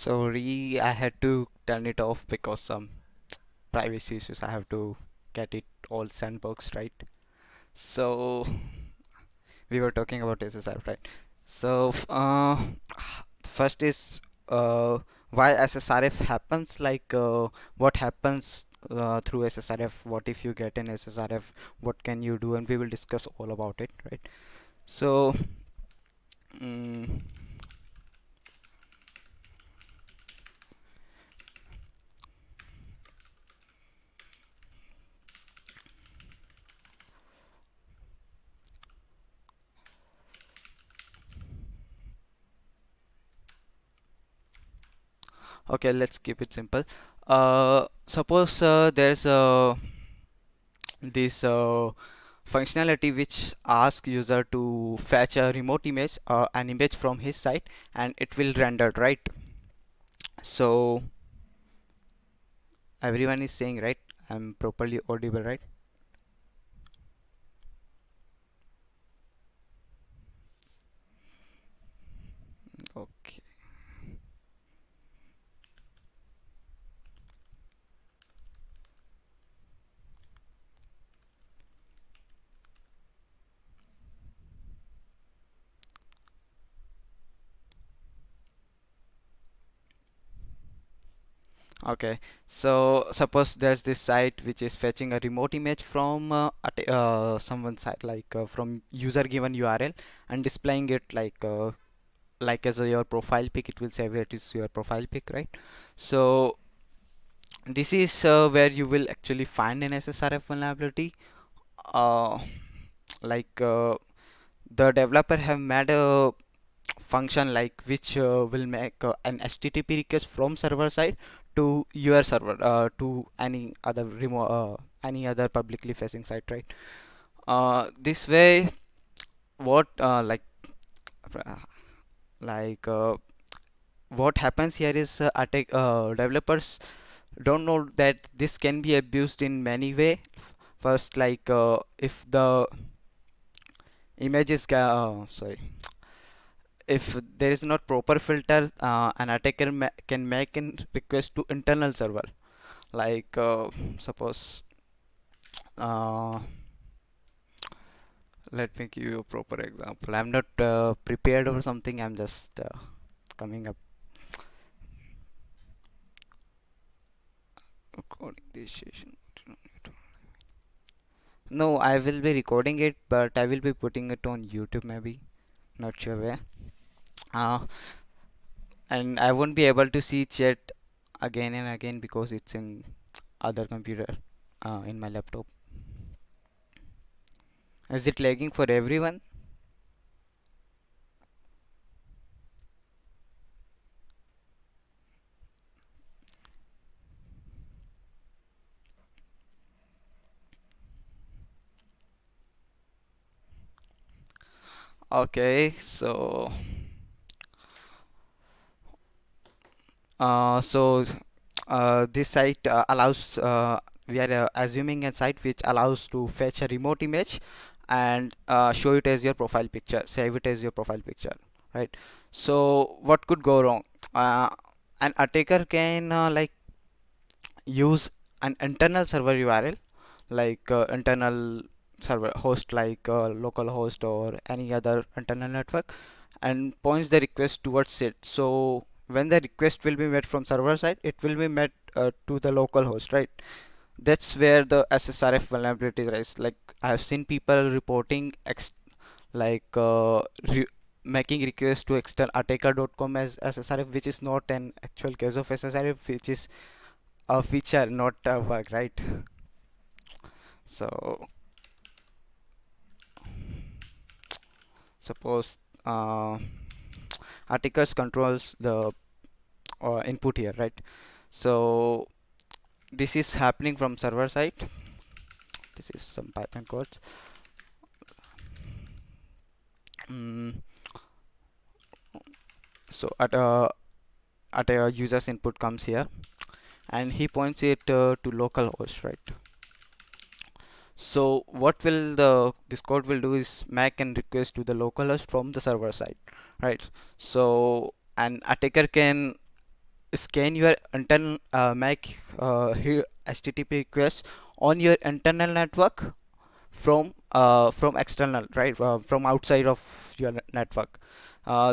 Sorry, I had to turn it off because some privacy issues. I have to get it all sandboxed, right? So we were talking about SSRF, right? So first is why SSRF happens. What happens through SSRF? What if you get an SSRF? What can you do? And we will discuss all about it, right? So. mm okay, let's keep it simple. Suppose there's this functionality which asks user to fetch a remote image, an image from his site, and it will render, right? So everyone is saying, right? I'm properly audible, right? Okay. Okay, so suppose there's this site which is fetching a remote image from someone's site, from user given URL, and displaying it like as your profile pic. It will say where it is your profile pic, right? So this is where you will actually find an SSRF vulnerability. Uh, like the developer have made a function like which will make an HTTP request from server side to your server, to any other publicly facing site, right? This way, what uh, like what happens here is developers don't know that this can be abused in many way. First, if the image is sorry, if there is not proper filter, an attacker can make an request to internal server. Like suppose uh, let me give you a proper example. I'm not prepared or something. I'm just coming up recording this session. No, I will be recording it, but I will be putting it on YouTube maybe. Not sure where. Uh, and I won't be able to see chat again and again because it's in other computer, in my laptop. Is it lagging for everyone? Okay, so uh, so this site allows we are assuming a site which allows to fetch a remote image and show it as your profile picture, save it as your profile picture, right? So what could go wrong? uh, an attacker can use an internal server URL, like internal server host, like local host or any other internal network, and points the request towards it. So when the request will be met from server side, it will be met to the local host, right? That's where the SSRF vulnerability lies. Like I have seen people reporting like making requests to external attacker.com as SSRF, which is not an actual case of SSRF, which is a feature, not a bug, right? So suppose articles controls the input here, right? So this is happening from server side. This is some Python code. mm, so at a user's input comes here, and he points it to localhost, right? So what will the this code will do is make an request to the localhost from the server side, right? So an attacker can scan your internal make HTTP requests on your internal network from external, right, from outside of your network.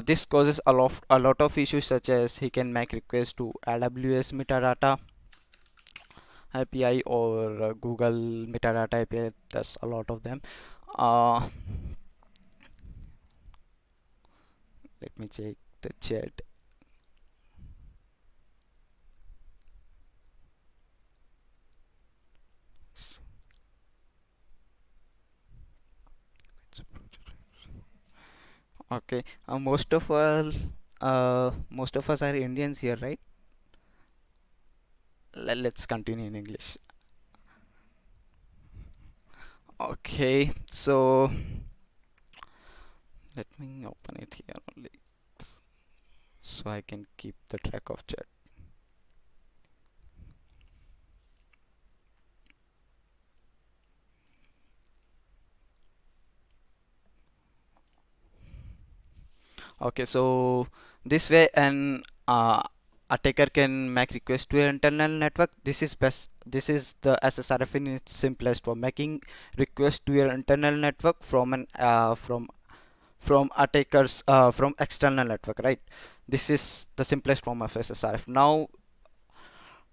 This causes a lot of issues, such as he can make requests to AWS metadata API or Google metadata API. There's a lot of them. uh, Let me check the chat. Okay, most of us are Indians here, right? Let's continue in English. Okay, so let me open it here only so I can keep the track of chat. Okay, so this way an attacker can make request to your internal network. This is best. This is the SSRF in its simplest form, making request to your internal network from attackers from external network, right? This is the simplest form of SSRF. Now,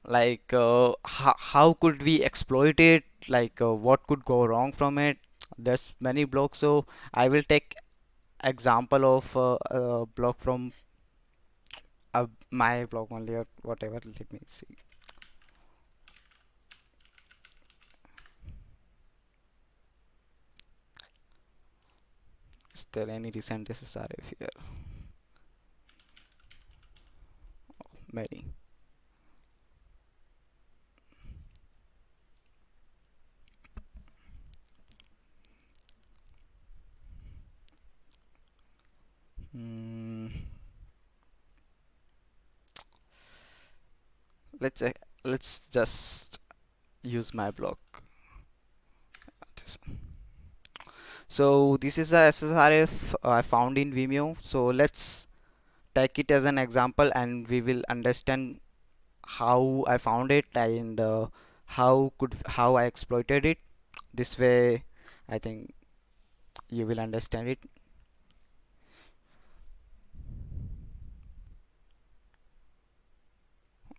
like how could we exploit it? Like what could go wrong from it? There's many blocks, so I will take example of a block from my blog only, or whatever. Let me see. Is there any recent SSRF here? Many. Hmm. let's uh, let's just use my blog. So this is the SSRF I found in Vimeo. So let's take it as an example, and we will understand how I found it, and how I exploited it. This way, I think you will understand it.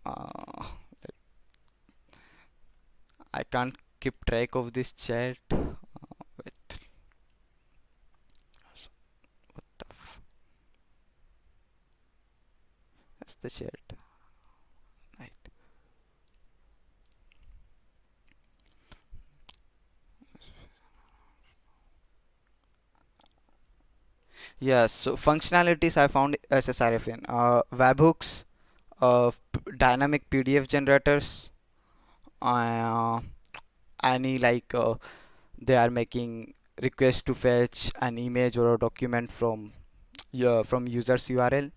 Uh, I can't keep track of this chat. Wait, what the that's the chat? Right. Yes. So functionalities I found SSRF in webhooks, dynamic PDF generators, uh, any like they are making request to fetch an image or a document from user's URL.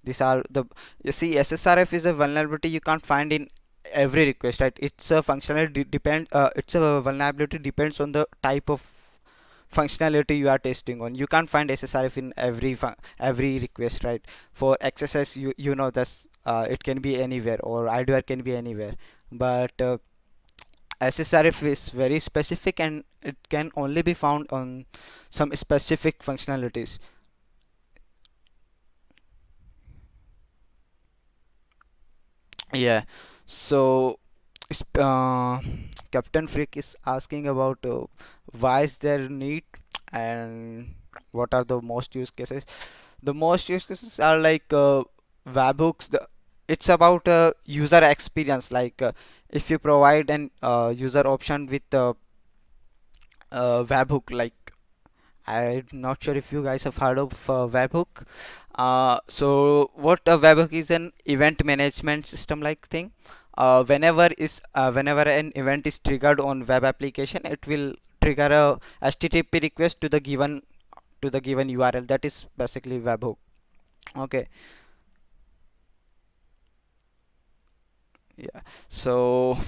These are the, you see, SSRF is a vulnerability you can't find in every request, right? It's a functionality depend it's a vulnerability depends on the type of functionality you are testing on. You can't find SSRF in every request, right? For XSS, you know this, it can be anywhere, or IDR can be anywhere, but SSRF is very specific, and it can only be found on some specific functionalities. Yeah. So Captain Freak is asking about why is there need, and what are the most use cases. The most use cases are like webhooks. It's about user experience, like if you provide an user option with webhook, like I'm not sure if you guys have heard of webhook. So what a webhook is, an event management system like thing. Whenever an event is triggered on web application, it will trigger a HTTP request to the given URL. That is basically webhook. Okay. Yeah. So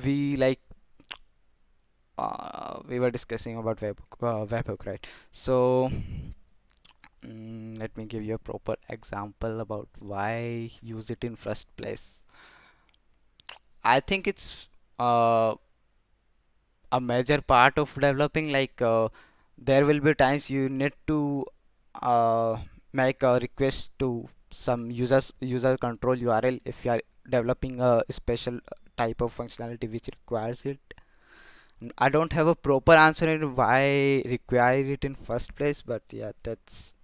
we like we were discussing about webhook, right? So let me give you a proper example about why use it in first place. I think it's a major part of developing. There will be times you need to uh, make a request to some user control URL if you are developing a special type of functionality which requires it. I don't have a proper answer in why require it in first place, but yeah, that's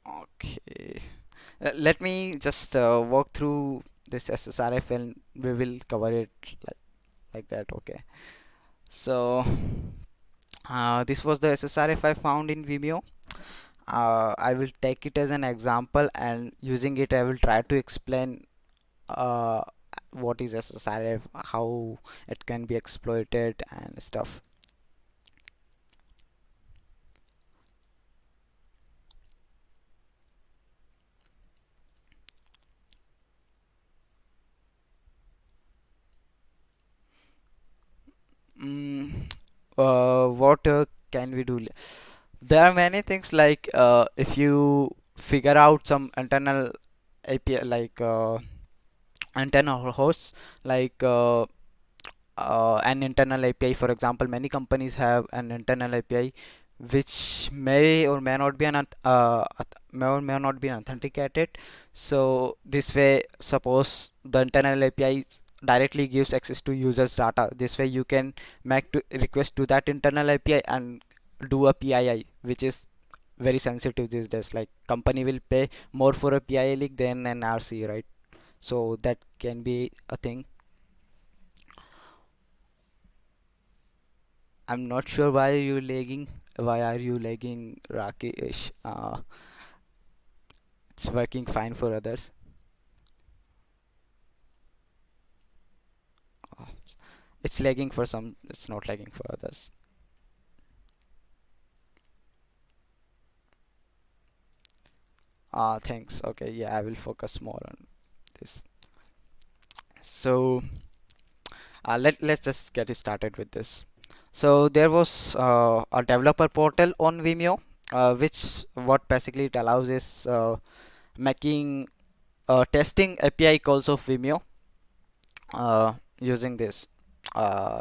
okay. Let me just walk through this SSRF and we will cover it like that. Okay. So this was the SSRF I found in Vimeo. I will take it as an example, and using it I will try to explain uh, what is SSRF, how it can be exploited and stuff. Mm, what can we do? There are many things if you figure out some internal API internal hosts like an internal API. For example, many companies have an internal API which may or may not be may or may not be authenticated. So this way, suppose the internal API directly gives access to users data. This way you can make request to that internal API and do a PII, which is very sensitive these days. Like company will pay more for a PII leak than an RCE, right? So that can be a thing. I'm not sure why you lagging. Why are you lagging, Rakesh? It's working fine for others. Uh, it's lagging for some. It's not lagging for others. Thanks. Okay, yeah, I will focus more on this. So let's just get started with this. So there was a developer portal on Vimeo, which what basically it allows is making testing API calls of Vimeo using this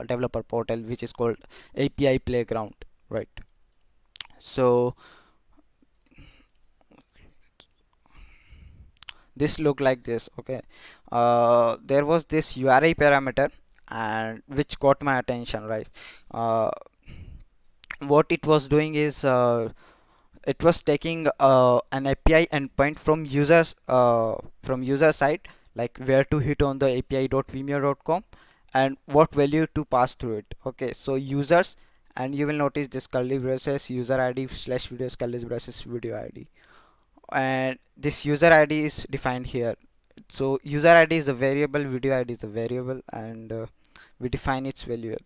developer portal which is called API Playground, right? So this look like this. Okay, there was this URI parameter and which caught my attention, right? uh, what it was doing is it was taking an API endpoint from user side, like where to hit on the api.vimeo.com and what value to pass through it. Okay, so users, and you will notice this curly braces user ID slash video curly braces video ID, and this user ID is defined here. So user ID is a variable, video ID is a variable, and we define its value.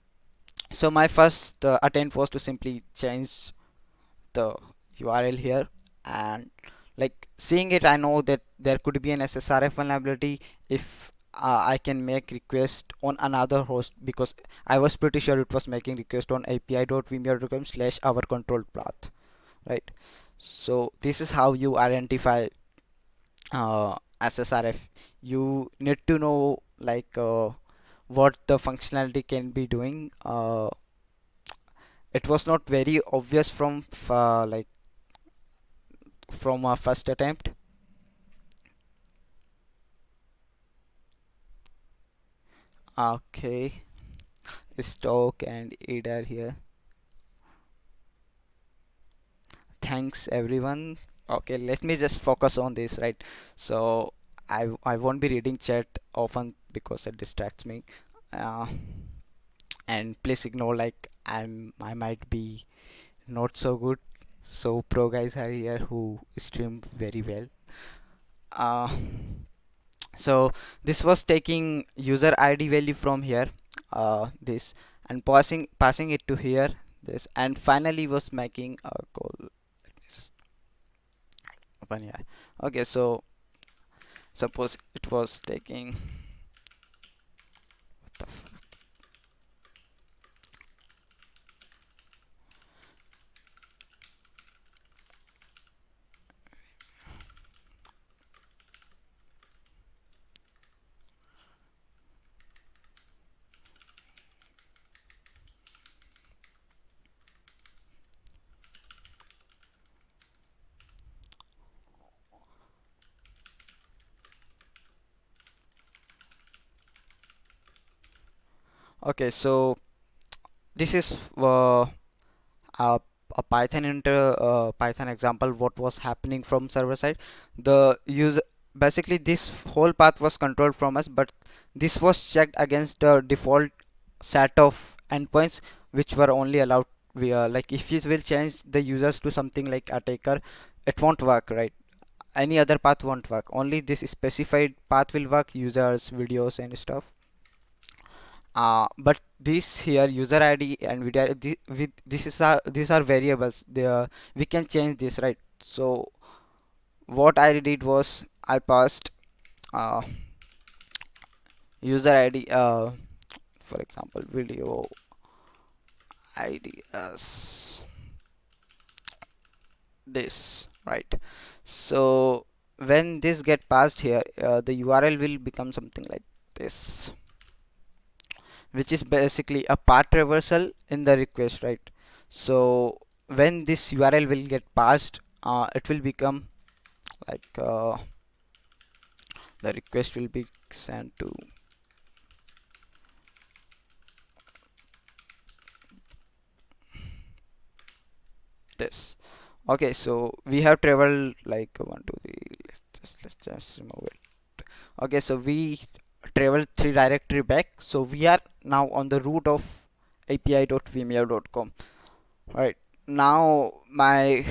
So my first attempt was to simply change the URL here, and like seeing it I know that there could be an SSRF vulnerability if I can make request on another host, because I was pretty sure it was making request on api.vimeo.com slash our controlled path, right? So this is how you identify SSRF. You need to know what the functionality can be doing. It was not very obvious from a first attempt. Okay, Stoke and Ada here. Thanks everyone. Okay, let me just focus on this, right? So I won't be reading chat often because it distracts me. Uh, and please ignore like I might be not so good. So pro guys are here who stream very well. Uh, so this was taking user ID value from here, this, and passing it to here, this, and finally was making a call. Let me just open here. Okay, so suppose it was taking what the Okay, so this is a, a Python example what was happening from server side. The user basically this whole path was controlled from us, but this was checked against the default set of endpoints which were only allowed. We like if you will change the users to something like attacker, it won't work, right? Any other path won't work. Only this specified path will work, users, videos, and stuff. But this here user ID and video with this is these are variables. We can change this, right? So what I did was I passed uh, user ID, for example, video ID as this, right? So when this get passed here, the URL will become something like this, which is basically a path traversal in the request, right? So when this URL will get passed, it will become like the request will be sent to this. Okay, so we have traveled like one, two, three. Let's just remove it. Okay, so we traveled three directory back. So we are now on the root of api.vimeo.com. Right now, my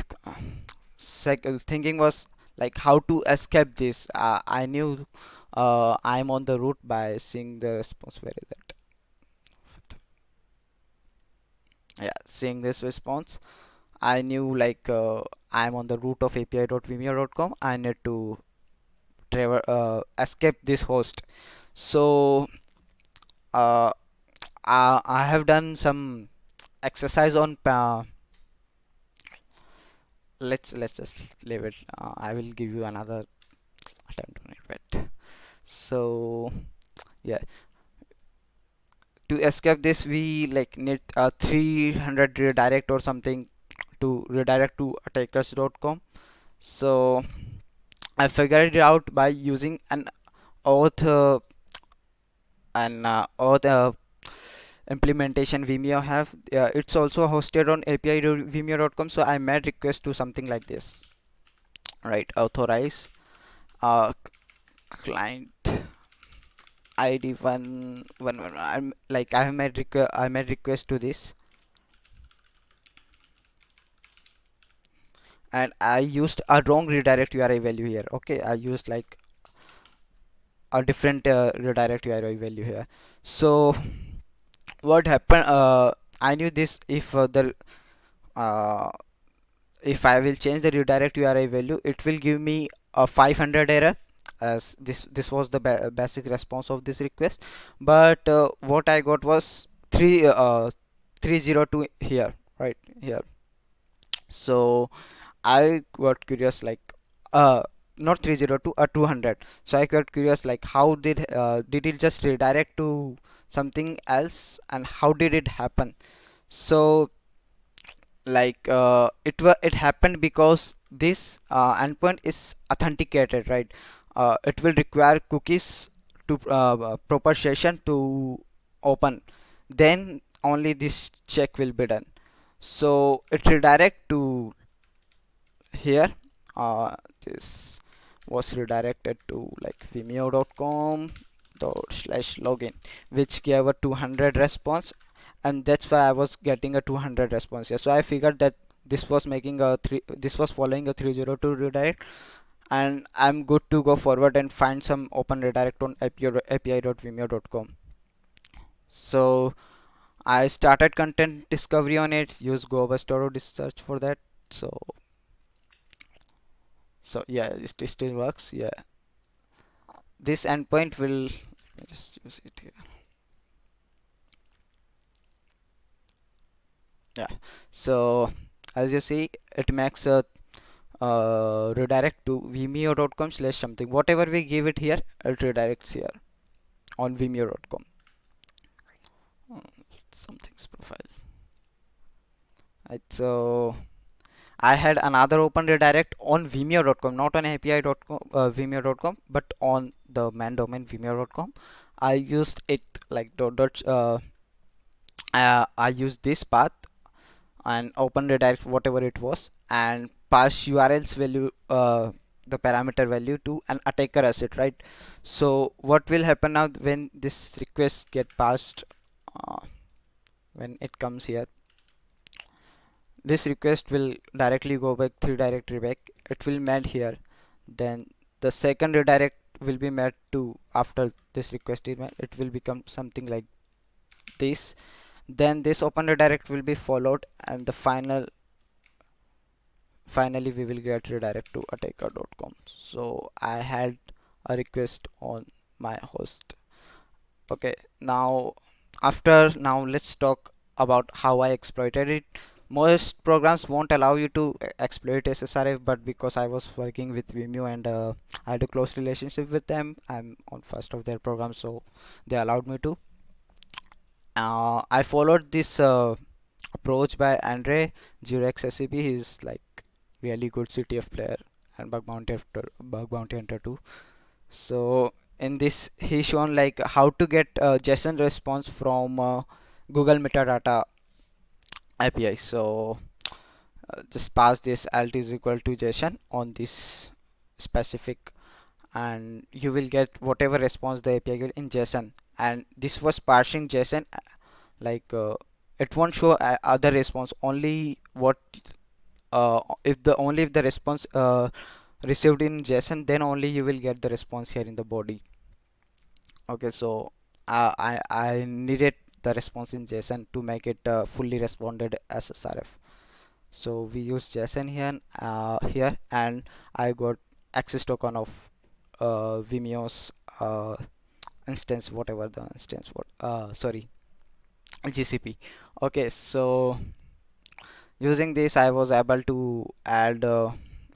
thinking was like how to escape this. I knew I'm on the route by seeing the response. Where is it? Yeah, seeing this response, I knew like I'm on the route of api.vimeo.com. I need to escape this host. So uh, I have done some exercise on. Let's just leave it. I will give you another attempt on it. Wait. So yeah, to escape this we like need 300 redirect or something to redirect to attackers.com. So I figured it out by using an auth implementation Vimeo have. It's also hosted on api.vimeo.com, so I made request to something like this, right? Authorize uh, client ID one. I'm like I made request to this, and I used a wrong redirect URI value here. Okay, I used like a different redirect URI value here. So what happened? I knew this uh, if I will change the redirect URI value, it will give me a 500 error. As this was the basic response of this request, but what I got was 302 here, right here. So I got curious like not 302 200. So I got curious like how did it just redirect to something else, and how did it happen? So like it happened because this endpoint is authenticated, right? It will require cookies to proper session to open, then only this check will be done. So it redirect to here. This was redirected to like vimeo.com /login, which gave a 200 response, and that's why I was getting a 200 response here. So I figured that this was following a 302 redirect, and I'm good to go forward and find some open redirect on api.vimeo.com. So I started content discovery on it, use go search for that. So yeah, it still works. Yeah, this endpoint will, let me just use it here. Yeah, so as you see, it makes a redirect to vimeo.com / something. Whatever we give it here, it redirects here on vimeo.com. Something's profile. Right, so I had another open redirect on vimeo.com, not on api.com, vimeo.com, but on the main domain vimeo.com. I used it like I use this path and open redirect whatever it was and pass URLs value, the parameter value to an attacker asset, right? So what will happen now when this request get passed, uh, when it comes here, this request will directly go back through directory back, it will made here, then the second redirect will be made to after this request is made, it will become something like this, then this open redirect will be followed and the finally we will get redirect to attacker.com. So I had a request on my host. Okay, now now let's talk about how I exploited it. Most programs won't allow you to exploit SSRF, but because I was working with Vimeo and I had a close relationship with them, I'm on first of their program, so they allowed me to. I followed this approach by Andre Jurex SCP. He's like really good CTF player and bug bounty hunter too. So in this, he shown like how to get JSON response from Google metadata API. So just pass this alt is equal to JSON on this specific, and you will get whatever response the API will in JSON. And this was parsing JSON, like it won't show other response, only what if the response received in JSON, then only you will get the response here in the body. Okay, so I needed the response in JSON to make it fully responded SSRF. So we use JSON here, and I got access token of Vimeo's instance, whatever the instance, what sorry, GCP. Okay, so using this I was able to add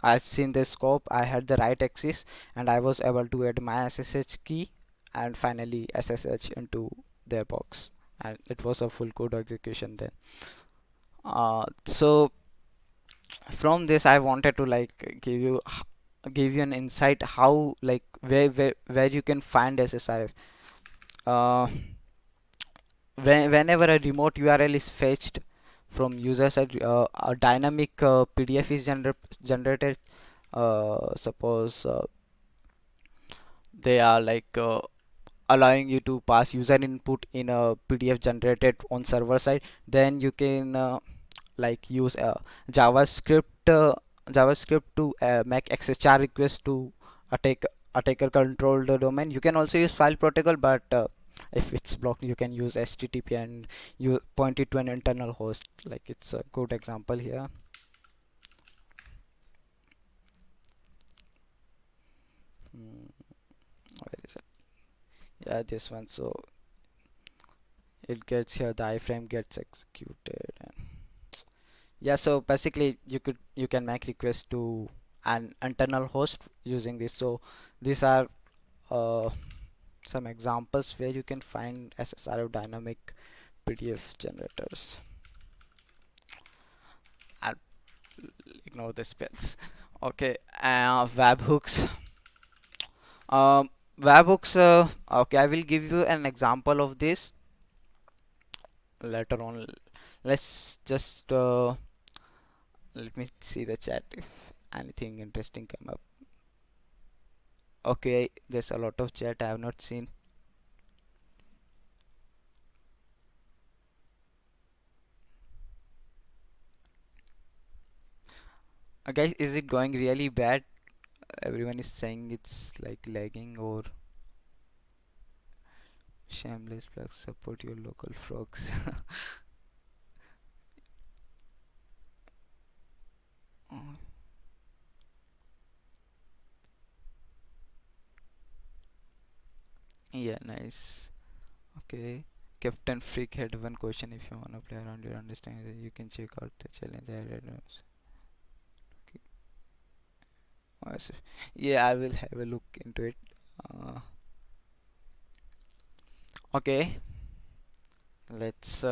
I seen the scope, I had the right axis, and I was able to add my SSH key and finally SSH into their box, and it was a full code execution then. So from this I wanted to like give you an insight how, like, where you can find SSRF. uh, Whenever a remote URL is fetched from user side, a dynamic PDF is generated. Suppose they are like allowing you to pass user input in a PDF generated on server side, then you can like use JavaScript JavaScript to make XHR request to attack attacker controlled domain. You can also use file protocol, but if it's blocked, you can use HTTP and you point it to an internal host. Like, it's a good example here. Where is it? Yeah, this one. So it gets here, the iframe gets executed, and yeah, so basically you can make requests to an internal host using this. So these are uh, some examples where you can find SSRF dynamic PDF generators, and ignore the spells. Okay, webhooks. um, Webhooks, okay, I will give you an example of this later on. Let's just let me see the chat if anything interesting come up. Okay, there's a lot of chat I have not seen. Guys, is it going really bad? Everyone is saying it's like lagging, or shameless plug, support your local frogs. Oh, yeah, nice. Okay. Captain Freak had one question: if you wanna play around your understanding, you can check out the challenge I read. Okay. Yeah, I will have a look into it. Uh, okay, let's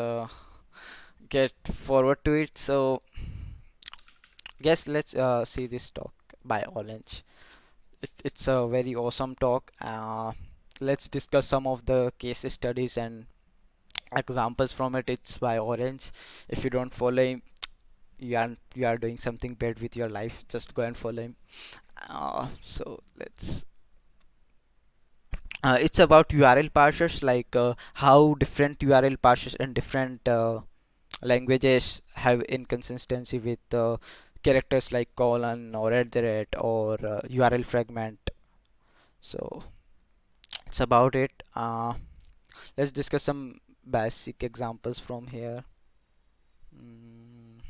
get forward to it. So, guess let's see this talk by Orange. It's a very awesome talk. Let's discuss some of the case studies and examples from it. It's by Orange. If you don't follow him, you are doing something bad with your life. Just go and follow him. So let's it's about URL parsers, like how different URL parsers and different languages have inconsistency with characters like colon or at the rate or URL fragment. So it's about it. Let's discuss some basic examples from here. Mm,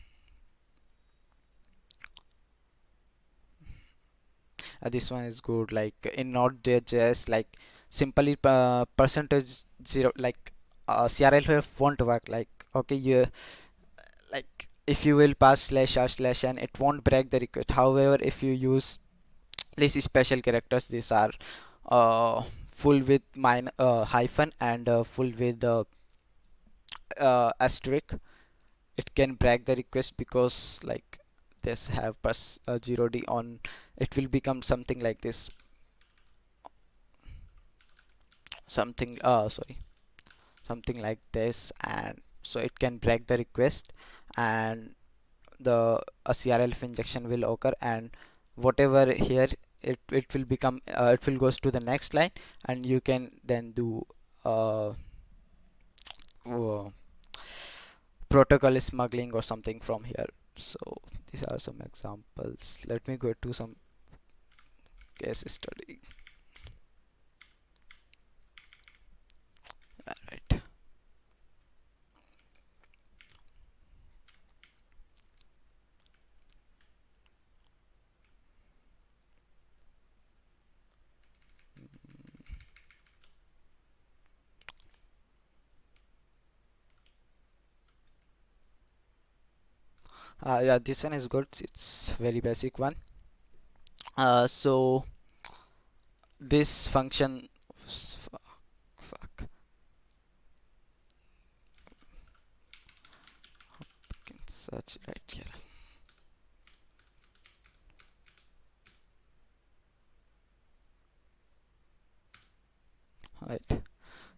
this one is good. Like in Node.js, like simply percentage zero, like CRL won't work. Like okay, you like if you will pass slash r slash n, it won't break the request. However, if you use these special characters, these are full with hyphen and full with asterisk, it can break the request because like this have plus 0d on, it will become something like this, something sorry, something like this, and so it can break the request, and the a CRLF injection will occur, and whatever here, it will become it will goes to the next line, and you can then do uh, uh, protocol smuggling or something from here. So these are some examples. Let me go to some case study. Right. Yeah, this one is good. It's very basic one. So this function, fuck, can search right here. Right.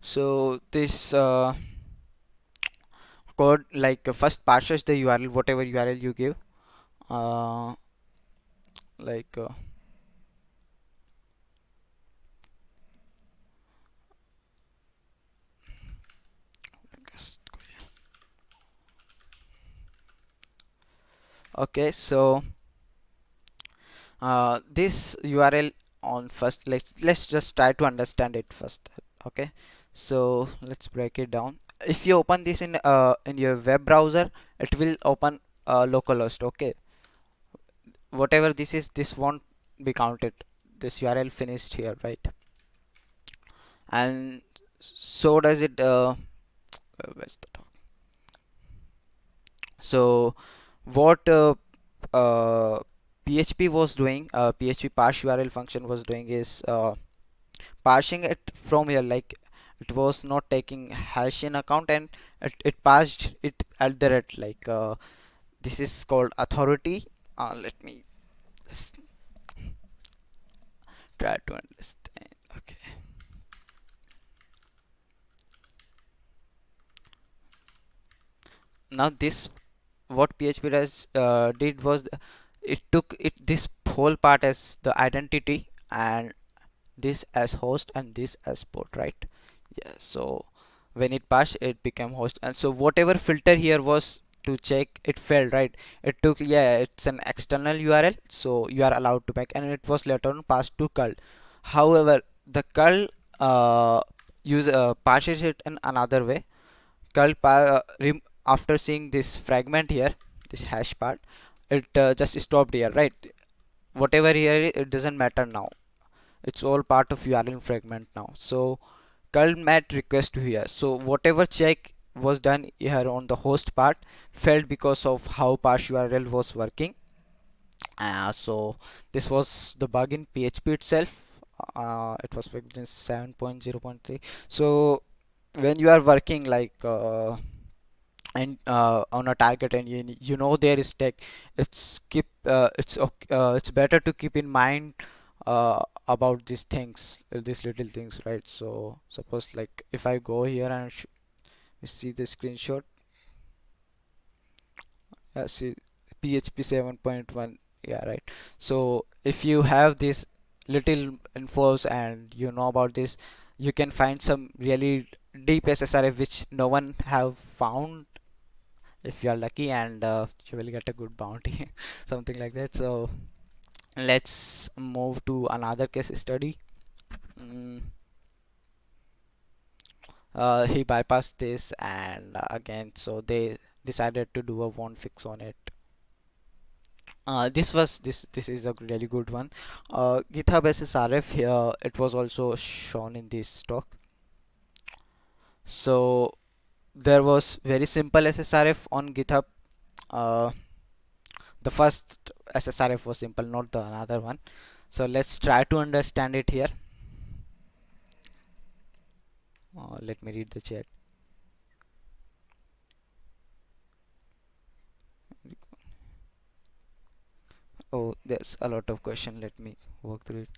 So this code, like first parses the URL, whatever URL you give. Uh, like okay, so this URL on first, let's just try to understand it first. Okay, so let's break it down. If you open this in your web browser, it will open localhost. Okay, whatever this is, this won't be counted. This URL finished here, right? And so does it. Where's the talk? So what PHP was doing, PHP parse URL function was doing is parsing it from here, like it was not taking hash in account, and it parsed it at the rate, like this is called authority. Let me try to understand. Okay, now this, what PHP does did was it took it this whole part as the identity, and this as host and this as port, right? Yeah, so when it passed, it became host, and so whatever filter here was to check, it failed, right? It took, yeah, it's an external URL, so you are allowed to back, and it was later on passed to curl. However, the curl use passes it in another way. Curl after seeing this fragment here, this hash part, it just stopped here, right? Whatever here, it doesn't matter now, it's all part of URL fragment now. So curl met request to here, so whatever check was done here on the host part failed because of how parse URL was working. So this was the bug in PHP itself. It was fixed in 7.0.3. So when you are working like and on a target, and you know there is tech, it's better to keep in mind about these things, these little things, right? So suppose like if I go here and You see the screenshot. See PHP 7.1. Yeah, right. So if you have this little infos and you know about this, you can find some really deep SSRF which no one have found if you are lucky, and you will get a good bounty, something like that. So let's move to another case study. Mm, he bypassed this, and again, so they decided to do a one fix on it. This is a really good one. GitHub SSRF here, it was also shown in this talk. So there was very simple SSRF on GitHub. uh, the first SSRF was simple, not the another one. So let's try to understand it here. Let me read the chat. Oh, there's a lot of question. Let me work through it.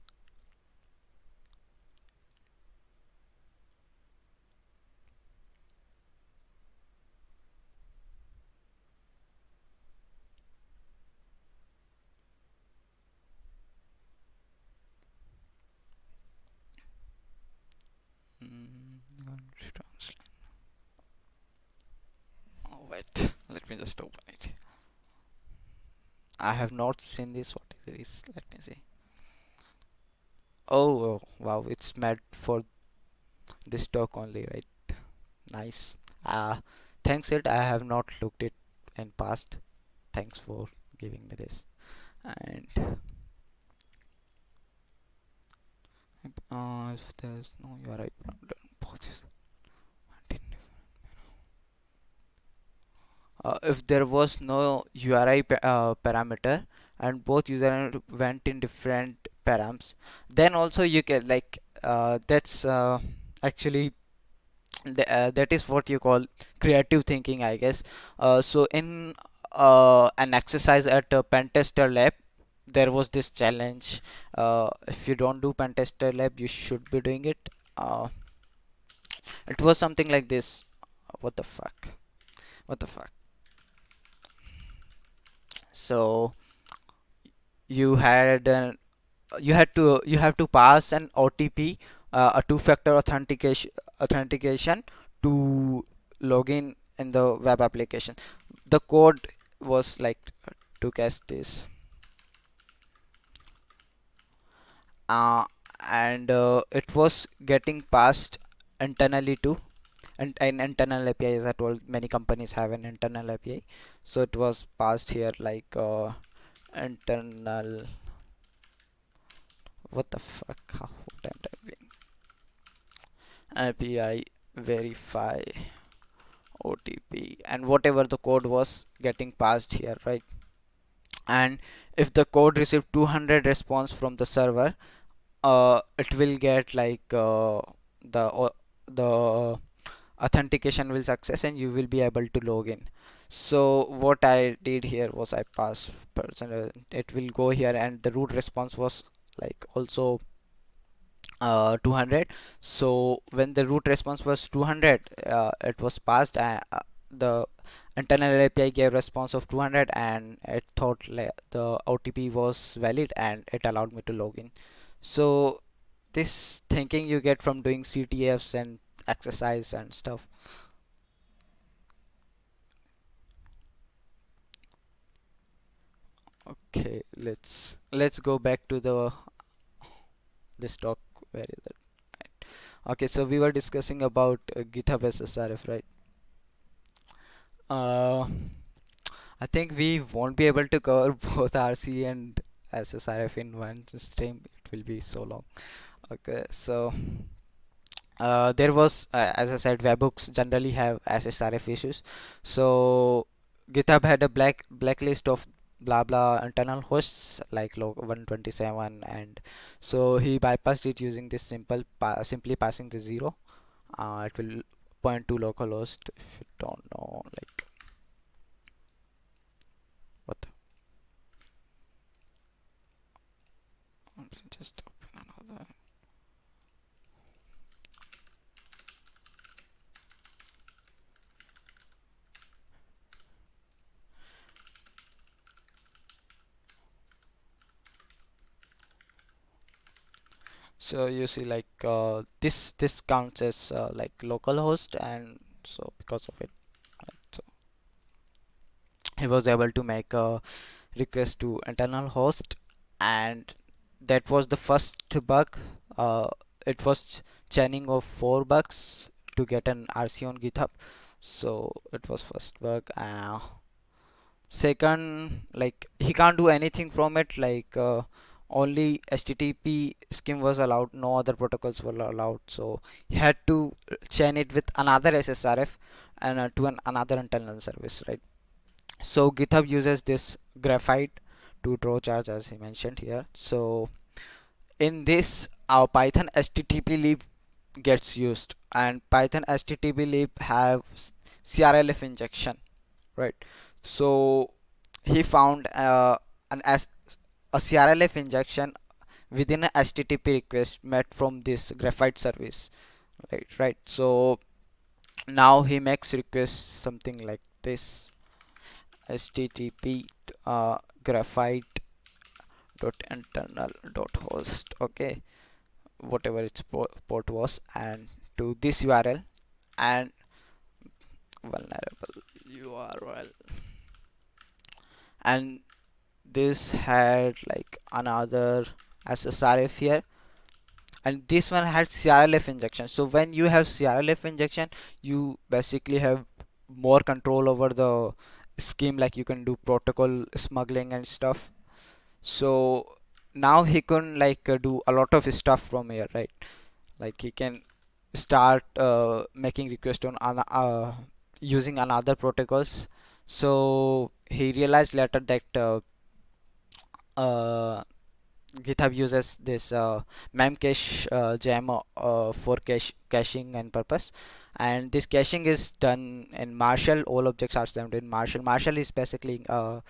Translate. Oh, wait. Let me just open it. I have not seen this. What is this? Let me see. Oh, wow. It's made for this talk only, right? Nice. Thanks it. I have not looked it in past. Thanks for giving me this. And if there's no URI parameter, if there was no URI parameter and both user and went in different params, then also you can like that's actually that is what you call creative thinking, I guess. So in an exercise at a pentester lab, there was this challenge. If you don't do pentester lab, you should be doing it. It was something like this. What the fuck? What the fuck? So you had an you have to pass an OTP, a two-factor authentication to log in the web application. The code was like to guess this, uh, and it was getting passed internally too. And an internal API, as I told, many companies have an internal API, so it was passed here like internal. What the fuck? What I'm typing? API verify OTP, and whatever the code was getting passed here, right? And if the code received 200 response from the server, it will get like the authentication will success and you will be able to log in. So what I did here was I passed person, it will go here, and the root response was like also 200. So when the root response was 200, it was passed, the internal API gave response of 200, and it thought the OTP was valid and it allowed me to log in. So this thinking you get from doing CTFs and exercise and stuff. Okay, let's go back to the this talk. Where is it? Okay, so we were discussing about GitHub SSRF, right? uh I think we won't be able to cover both RCE and SSRF in one stream. It will be so long. Okay, so there was, as I said, webhooks generally have SSRF issues. So GitHub had a blacklist of blah blah internal hosts like log 127, and so he bypassed it using this simply passing the zero. It will point to localhost. If you don't know, like what the, just open another. So you see like this counts as like localhost, and so because of it, so he was able to make a request to internal host, and that was the first bug. uh, it was chaining of 4 bugs to get an RC on GitHub. So it was first bug. Second, like he can't do anything from it, like only HTTP scheme was allowed, no other protocols were allowed, so he had to chain it with another SSRF and to another internal service, right? So GitHub uses this graphite to draw charge, as he mentioned here. So in this, our Python HTTP lib gets used, and Python HTTP lib have CRLF injection, right? So he found a CRLF injection within a HTTP request met from this graphite service, right? So now he makes requests something like this: HTTP graphite dot internal dot host, okay, whatever its port was, and to this URL, and vulnerable URL, and this had like another SSRF here, and this one had CRLF injection. So when you have CRLF injection, you basically have more control over the scheme, like you can do protocol smuggling and stuff. So now he can like do a lot of stuff from here, right? Like he can start making request on using another protocols. So he realized later that uh, GitHub uses this memcache gem for caching and purpose, and this caching is done in Marshall. All objects are stemmed in Marshall. Marshall is basically uh,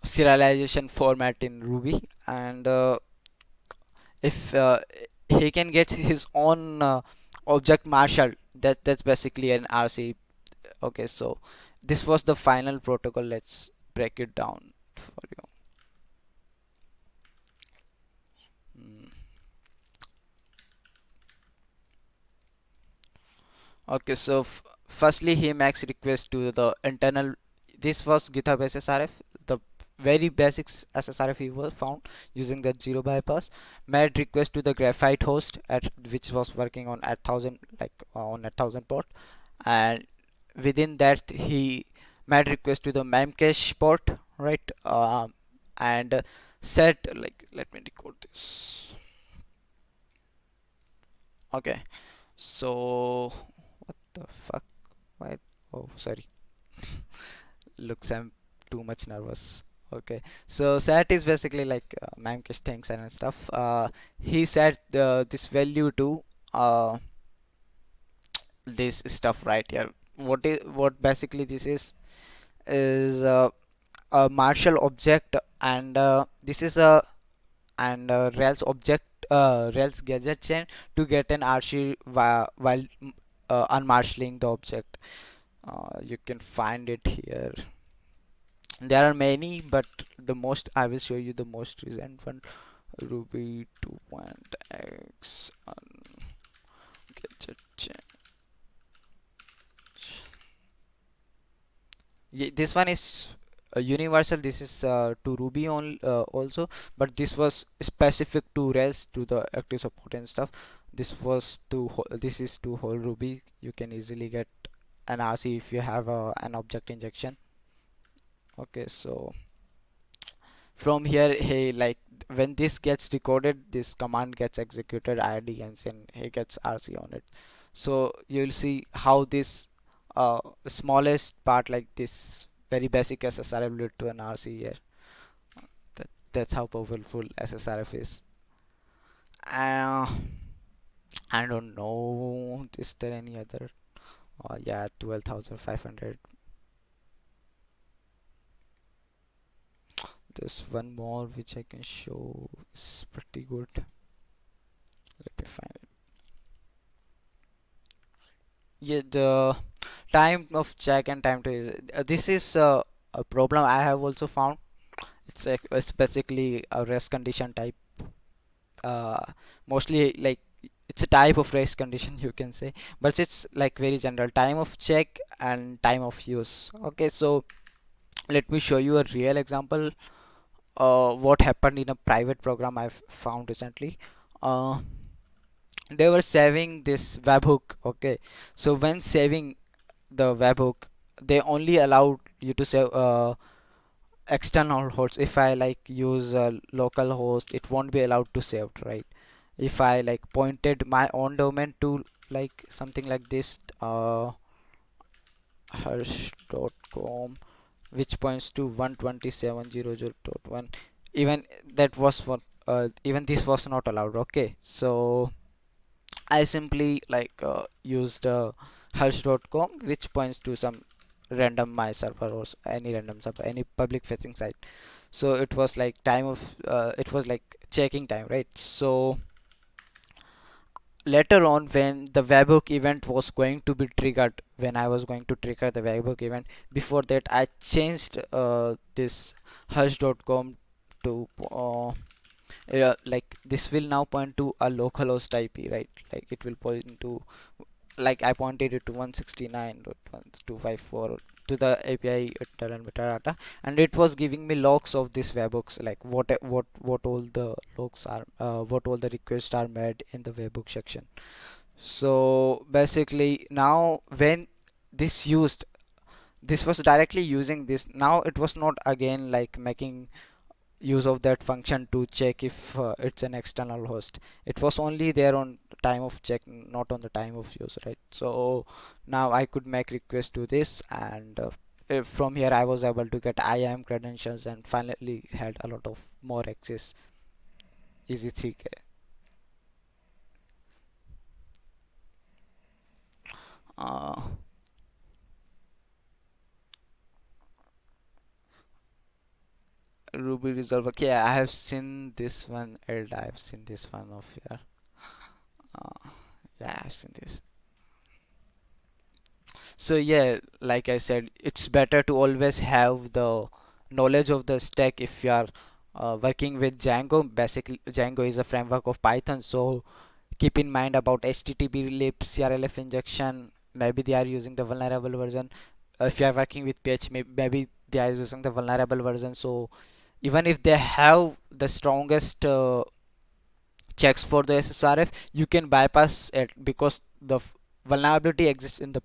serialization format in Ruby, and if he can get his own object Marshall, that's basically an RCE. Okay, so this was the final protocol. Let's break it down for you. Mm. Okay, so firstly he makes request to the internal. This was GitHub SSRF, the very basics SSRF he was found using that zero bypass. Made request to the graphite host at which was working on at 1000, like on a 1000 port, and within that he made request to the memcache port, right? And set, like, let me decode this. Okay, so what the fuck? Why? Oh, sorry. Looks I'm too much nervous. Okay, so set is basically like memcache things and stuff. He set this value to this stuff right here. What basically this is a Marshall object, and this is a and Rails object, Rails gadget chain to get an RC while unmarshalling the object. You can find it here. There are many, but the most I will show you the most recent one. Ruby 2.x gadget chain. This one is universal. This is to Ruby on also, but this was specific to Rails, to the active support and stuff. This is to whole Ruby. You can easily get an RC if you have an object injection. Okay, so from here, hey, like when this gets decoded, this command gets executed, ID, and then he gets RC on it. So you'll see how this smallest part, like this very basic SSRF, lead to an RC here. That's how powerful SSRF is. uh, I don't know, is there any other? Yeah, 12,500. There's one more which I can show, is pretty good. Let me find it. Yeah, the time of check and time to this is a problem I have also found. It's basically a rest condition type mostly like it's a type of race condition you can say, but it's like very general time of check and time of use. Okay, so let me show you a real example. What happened in a private program I've found recently. Uh, they were saving this webhook. Okay, so when saving the webhook, they only allowed you to save external hosts. If I like use a local host, it won't be allowed to save, right? If I like pointed my own domain to like something like this, harsh.com, which points to 127.0.0.1, even that was for even this was not allowed. Okay, so I simply like used harsh.com, which points to some random my server or any random server, any public facing site. So it was like time of it was like checking time, right? So later on, when the webhook event was going to be triggered, when I was going to trigger the webhook event, before that I changed this hush.com to like this will now point to a localhost IP, right? Like it will point to, like I pointed it to 169.1254 to the API internal metadata, and it was giving me logs of this webhooks, like what all the logs are, what all the requests are made in the webhook section. So basically now when this used, this was directly using this, now it was not again like making use of that function to check if it's an external host. It was only there on time of check, not on the time of use, right? So now I could make request to this, and from here I was able to get IAM credentials and finally had a lot of more access. Easy 3K. uh, Ruby resolve. Okay, I have seen this one, and I have seen this one of here. Yeah, I've seen this. So yeah, like I said, it's better to always have the knowledge of the stack if you are working with Django. Basically, Django is a framework of Python, so keep in mind about HTTP lib, CRLF injection. Maybe they are using the vulnerable version. If you are working with PHP, maybe they are using the vulnerable version. So even if they have the strongest checks for the SSRF, you can bypass it because the vulnerability exists in the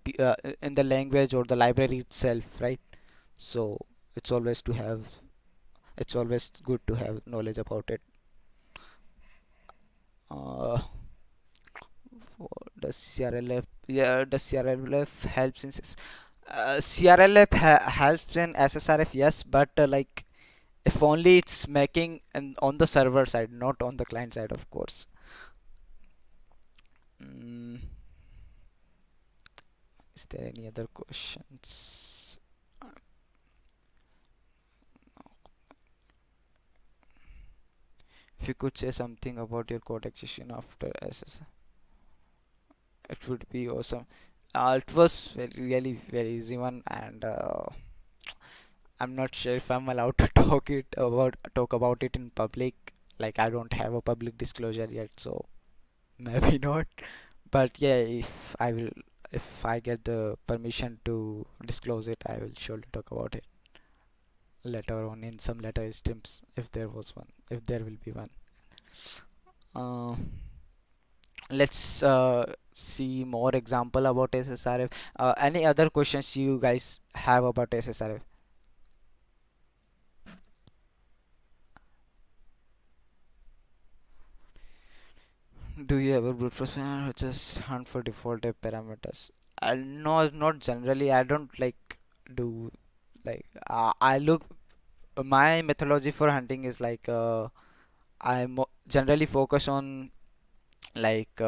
in the language or the library itself, right? So it's always to have, it's always good to have knowledge about it. Uh, the CRLF, yeah, the CRLF helps in CRLF helps in SSRF, yes, but like if only it's making and on the server side, not on the client side, of course. Mm, is there any other questions? If you could say something about your code execution after SS, it would be awesome. It was really very easy one, and I'm not sure if I'm allowed to talk about it in public. Like I don't have a public disclosure yet, so maybe not. But yeah, if I get the permission to disclose it, I will surely talk about it later on in some later steps if there was one, if there will be one. Uh, let's see more example about SSRF. Any other questions you guys have about SSRF? Do you ever brute force or just hunt for default type parameters? No, not generally. I don't like do like I look. My methodology for hunting is like generally focus on like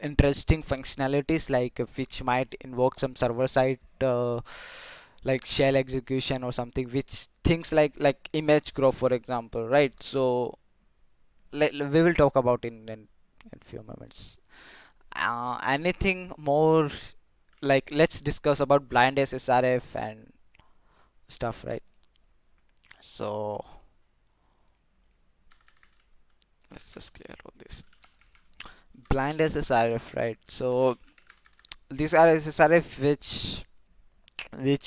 interesting functionalities, like which might invoke some server side like shell execution or something, which things like image grow, for example, right? So we will talk about in few moments. Anything more, like let's discuss about blind SSRF and stuff, right? So let's just clear all this. Blind SSRF, right? So these are SSRF which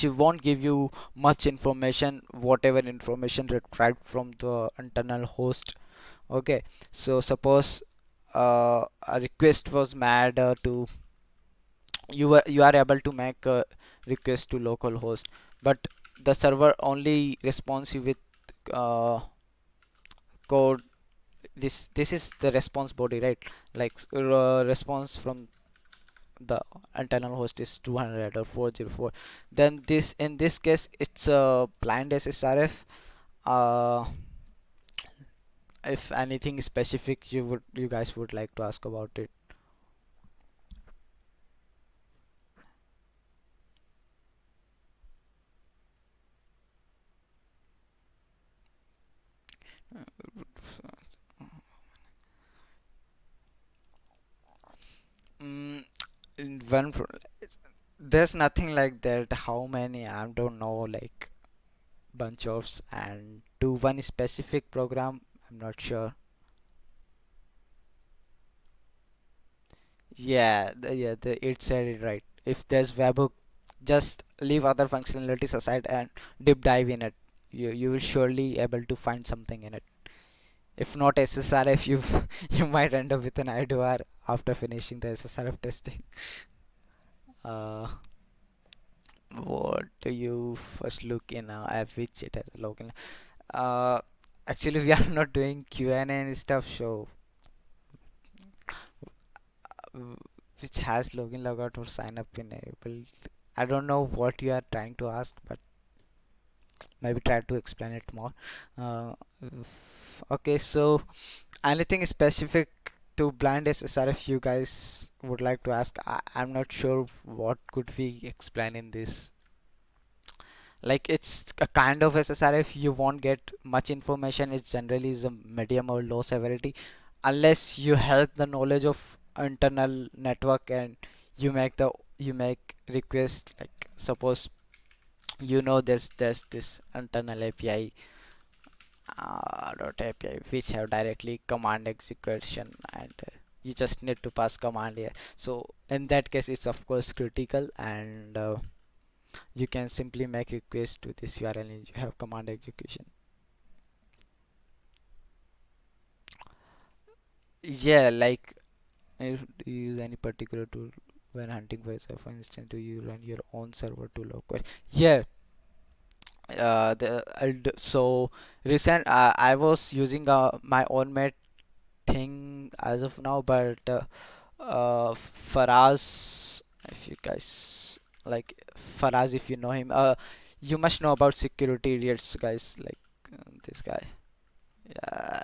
won't give you much information, whatever information retrieved from the internal host. Okay, so suppose a request was made to you are able to make a request to localhost, but the server only responds you with uh, code. This is the response body, right? Like response from the internal host is 200 or 404. Then this in this case it's a blind SSRF. uh if anything specific you guys would like to ask about it. mm, in one there's nothing like that. How many, I don't know, like bunch of, and to one specific program, I'm not sure. Yeah, it said it right. If there's webhook, just leave other functionalities aside and deep dive in it. You will surely able to find something in it. If not SSRF, you you might end up with an IDOR after finishing the SSRF testing. Uh, what do you first look in a app which it has a login? Uh, Actually, we are not doing Q&A and stuff, so uh, which has login, logout, or sign up enabled. I don't know what you are trying to ask, but maybe try to explain it more. Uh, okay, so anything specific to blind SSRF you guys would like to ask? I'm not sure what could we explain in this. Like it's a kind of SSRF you won't get much information. It generally is a medium or low severity unless you have the knowledge of internal network and you make request. Like suppose there's this internal API dot API which have directly command execution, and you just need to pass command here. So in that case it's of course critical, and you can simply make request to this URL and you have command execution. Yeah, like if you use any particular tool when hunting for instance, do you run your own server to local? Yeah, so recent I was using my own made thing as of now, but Faraz, if you guys like Faraz, if you know him, you must know about security idiots, guys, like this guy. Yeah,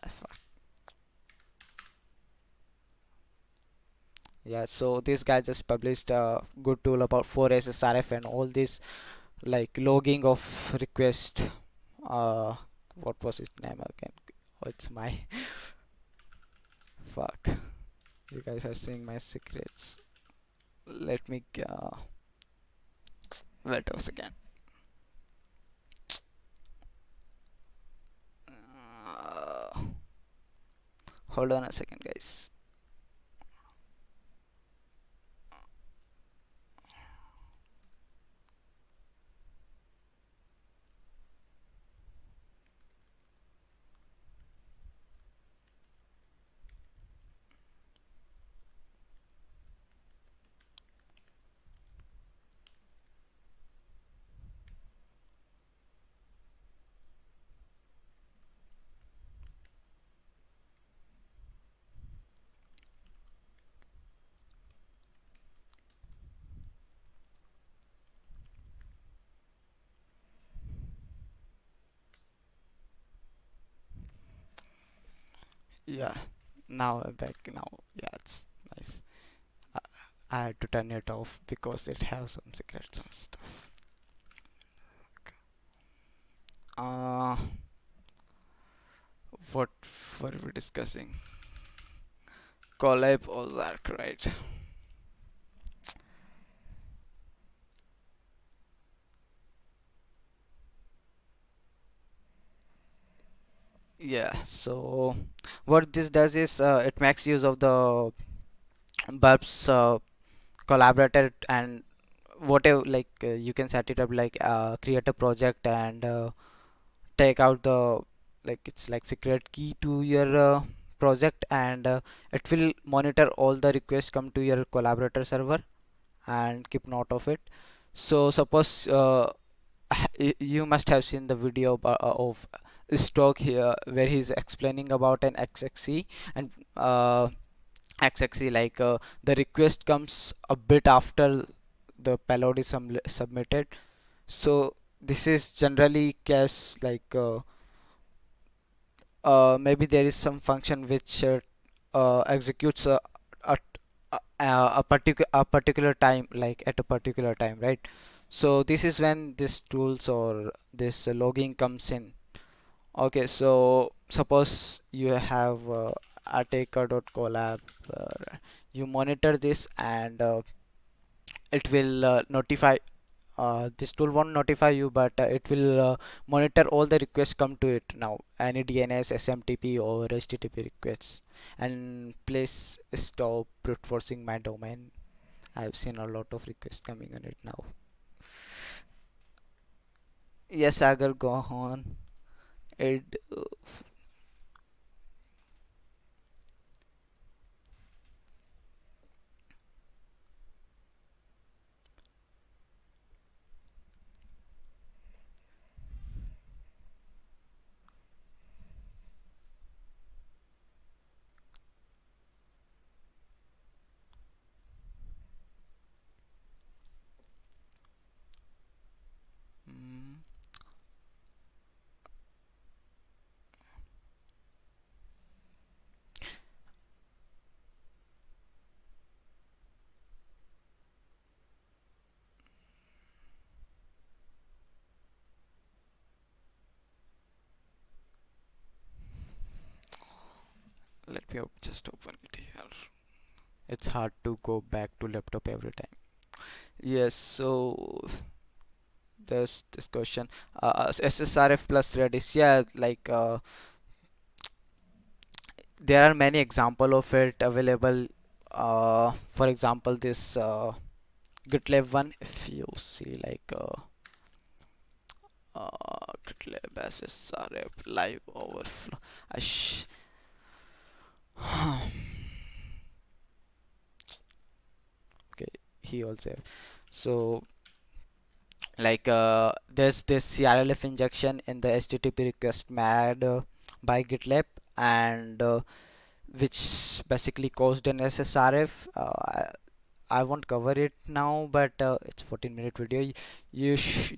yeah. So this guy just published a good tool about 4 SSRF and all this, like logging of request. Uh, what was his name again? Oh, it's my fuck. You guys are seeing my secrets. Let me wait a second. Uh, Hold on a second, guys. Yeah, now I'm back. Now, yeah, it's nice. I, I had to turn it off because it has some secrets and stuff. Uh, what were we discussing? Collab Ozark, right? Yeah, so what this does is it makes use of the bulbs collaborator, and whatever, like you can set it up like create a project and take out the, like it's like secret key to your project, and it will monitor all the requests come to your collaborator server and keep note of it. So suppose you must have seen the video of stock here where he's explaining about an XXE, and XXE, like the request comes a bit after the payload is submitted. So this is generally case like maybe there is some function which executes a, a particular time, like at a particular time, right? So this is when this tools or this logging comes in. Okay, so suppose you have attacker.collab, you monitor this, and it will notify, this tool won't notify you, but it will monitor all the requests come to it now, any DNS, SMTP or HTTP requests, and please stop brute forcing my domain. I've seen a lot of requests coming on it now. Yes, Agar, go on. It, mm, let me just open it here. It's hard to go back to laptop every time. Yes, so there's this question. SSRF plus Redis. Yeah, like there are many example of it available. For example, this GitLab one. If you see like GitLab SSRF live overflow. I sh okay, he also have. So like there's this CRLF injection in the HTTP request made by GitLab, and which basically caused an SSRF. I won't cover it now, but it's 14-minute video. You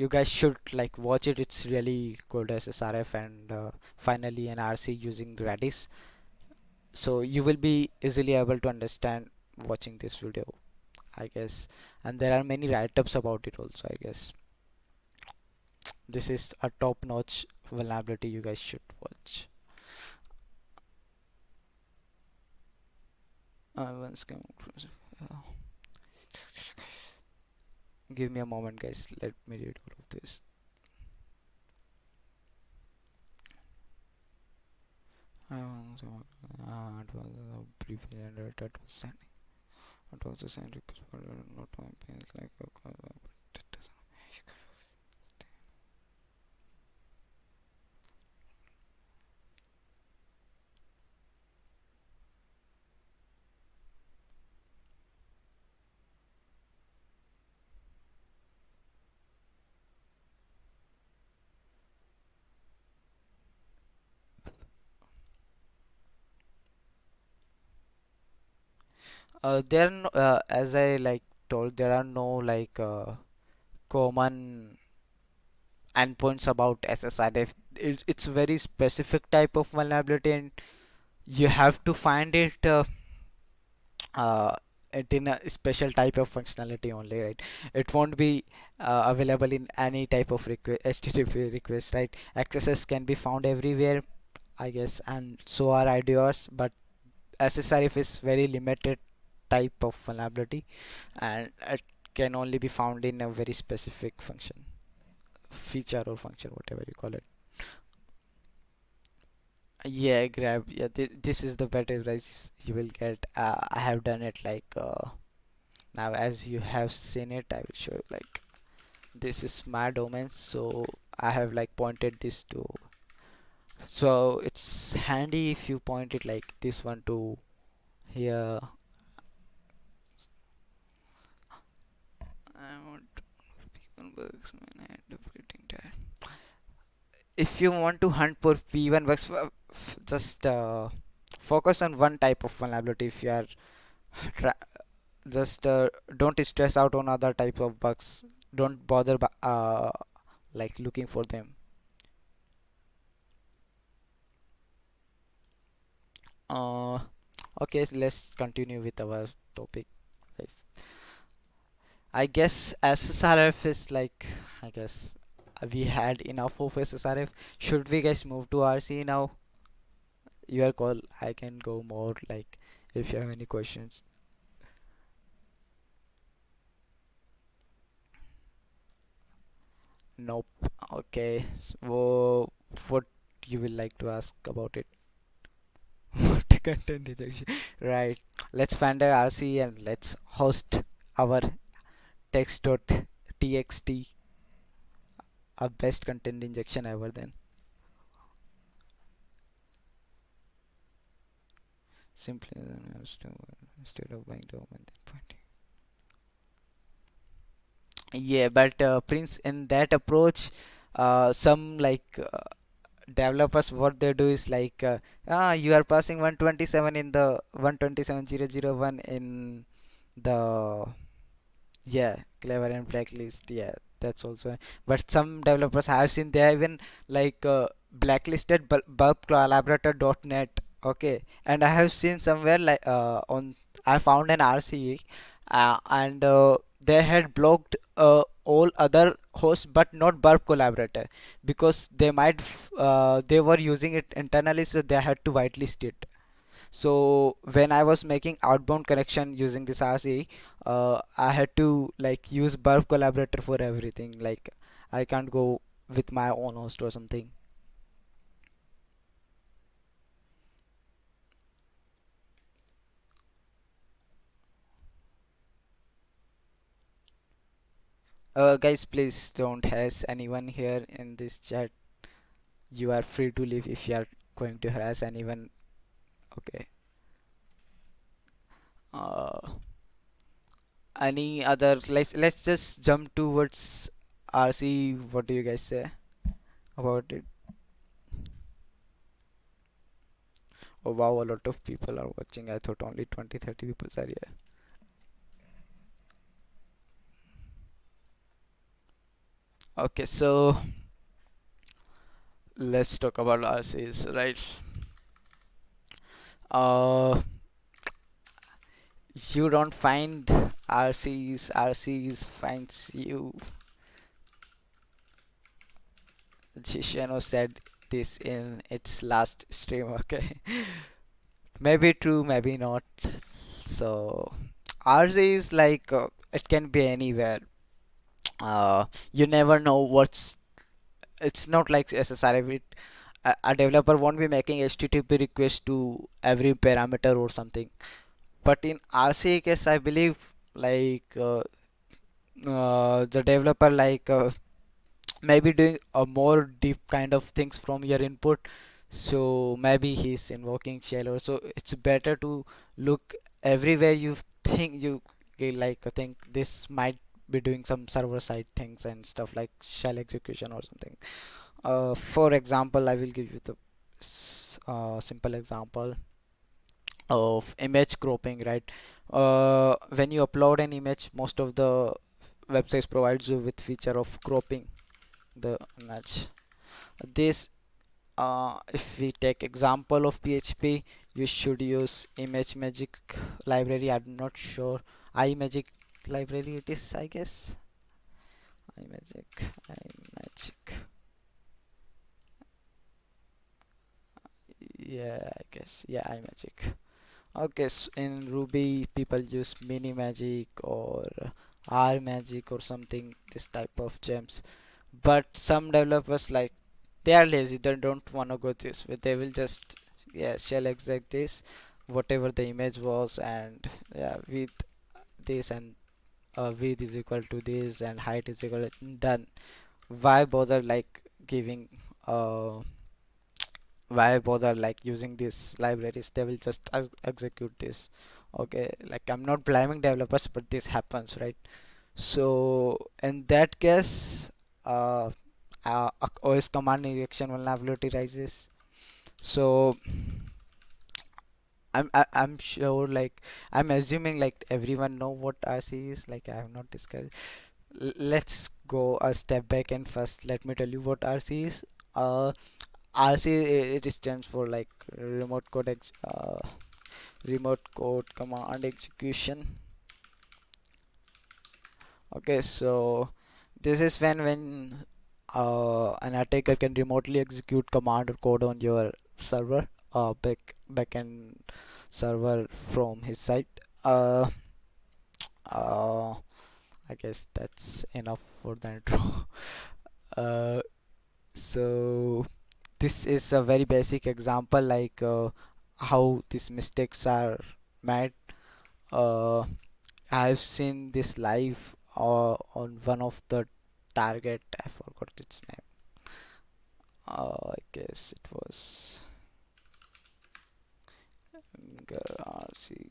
guys should like watch it. It's really good SSRF, and finally an RC using Redis. So you will be easily able to understand watching this video, I guess. And there are many write-ups about it also, I guess. This is a top-notch vulnerability you guys should watch. Once come across, give me a moment, guys. Let me read all of this. It was a brief render that was sent. It also sent request for not one page like a call, but it doesn't. There are no, as I like told, there are no like common endpoints about SSRF. It's very specific type of vulnerability, and you have to find it. Uh, it in a special type of functionality only, right? It won't be available in any type of request, HTTP request, right? Accesses can be found everywhere, I guess, and so are IDRs, but SSRF is very limited type of vulnerability, and it can only be found in a very specific function, feature or function, whatever you call it. Yeah, grab. Yeah, this is the better price you will get. I have done it like now as you have seen it. I will show you like this is my domain, so I have like pointed this to. So it's handy if you point it like this one to here. I want bugs man and operating tab. If you want to hunt for P1 bugs, just focus on one type of vulnerability. If you are tra just don't stress out on other types of bugs. Don't bother like looking for them. Uh, okay, so let's continue with our topic, guys. I guess SSRF is like, I guess we had enough of SSRF. Should we guys move to RCE now? Your call. I can go more like if you have any questions. Nope. Okay. So what you will like to ask about it? The content injection. Right. Let's find our RCE and let's host our text.txt, our best content injection ever then. Simply instead of buying domain then pointing. Yeah, but Prince, in that approach, some like developers, what they do is like you are passing 127 in the 127.0.0.1 in the, yeah, clever and blacklist. Yeah, that's also. But some developers have seen they have even like blacklisted bulb collaborator.net. Okay, and I have seen somewhere like on I found an RCE and they had blocked all other hosts but not burp collaborator because they were using it internally, so they had to whitelist it. So when I was making outbound connection using this RCE, I had to like use Burp Collaborator for everything. Like I can't go with my own host or something. Guys, please don't harass anyone here in this chat. You are free to leave if you are going to harass anyone. Okay. Uh, any other? Let's just jump towards RC. What do you guys say about it? Oh wow, a lot of people are watching. I thought only 20-30 people are here. Okay, so let's talk about RCs, right? Uh, you don't find RCs, RCs finds you. Shishano said this in its last stream, okay? Maybe true, maybe not. So, RC is like, it can be anywhere. You never know it's not like SSRF. A developer won't be making HTTP request to every parameter or something. But in RCA case, I believe like the developer like maybe doing a more deep kind of things from your input. So maybe he's invoking shell, or so it's better to look everywhere you think you like think this might be doing some server side things and stuff like shell execution or something. For example, I will give you the simple example of image cropping, right? When you upload an image, most of the websites provides you with feature of cropping the image. This if we take example of PHP, you should use image magic library. I'm not sure iMagick library it is, I guess. iMagick, yeah, I guess, yeah, iMagick. Okay, so in Ruby, people use Mini Magic or R Magic or something, this type of gems. But some developers like they are lazy, they don't want to go this way, they will just, yeah, shell exact this whatever the image was, and yeah, with this, and width is equal to this and height is equal to, done. Why bother like giving uh why bother like using these libraries? They will just execute this. Okay, like I'm not blaming developers, but this happens, right? So in that case, uh, OS command injection vulnerability rises. So I'm sure, like I'm assuming like everyone know what RC is. Like I have not discussed. Let's go a step back, and first let me tell you what RC is. RC, it stands for like remote code command execution. Okay, so this is when an attacker can remotely execute command or code on your server, backend server from his site. Uh, uh, I guess that's enough for the intro. Uh, so this is a very basic example, like how these mistakes are made. Uh, I've seen this live on one of the target. I forgot its name. I guess it was RC.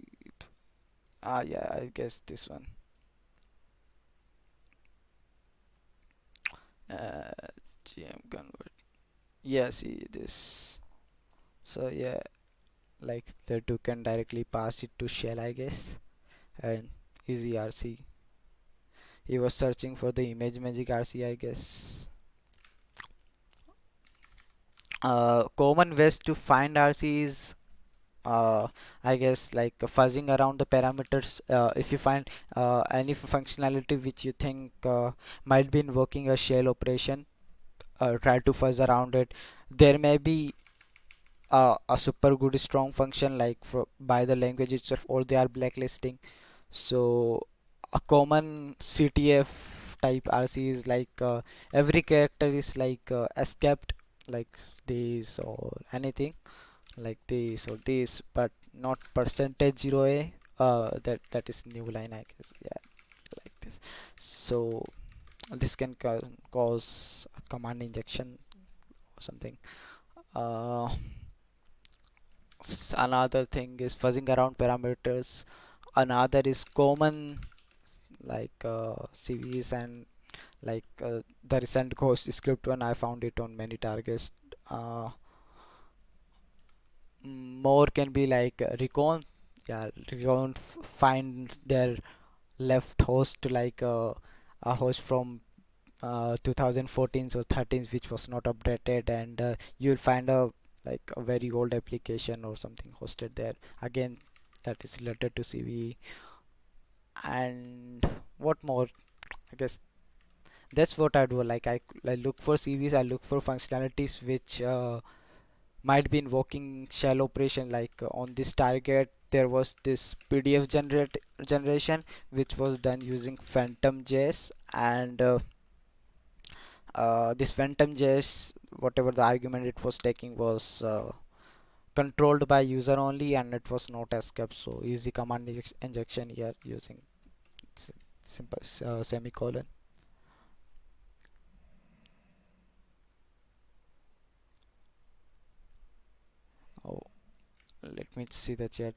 Yeah, I guess this one. Uh, GM convert. Yeah, see this. So yeah, like the two can directly pass it to shell, I guess, and easy RC. He was searching for the image magic RC, I guess. Common ways to find RC is, I guess, like fuzzing around the parameters. If you find any functionality which you think might be invoking a shell operation, try to fuzz around it. There may be a super good strong function like by the language itself, or they are blacklisting. So a common CTF type RC is like every character is like escaped, like this or anything like this or this, but not percentage zero a. That is new line, I guess. Yeah, like this. So this can cause a command injection or something. Uh, Another thing is fuzzing around parameters. Another is common, like CVs, and like the recent ghost script one. I found it on many targets. Uh, More can be like recon. Yeah, recon find their left host, like a host from 2014 or 13 which was not updated, and you'll find a like a very old application or something hosted there. Again, that is related to CVE. And what more? I guess that's what I do. Like I look for CVs, I look for functionalities which might be invoking shell operation. Like on this target there was this PDF generation which was done using Phantom JS, and this Phantom JS, whatever the argument it was taking, was controlled by user only, and it was not escape. So easy command injection here using s- simple semicolon. Oh, let me see the chat.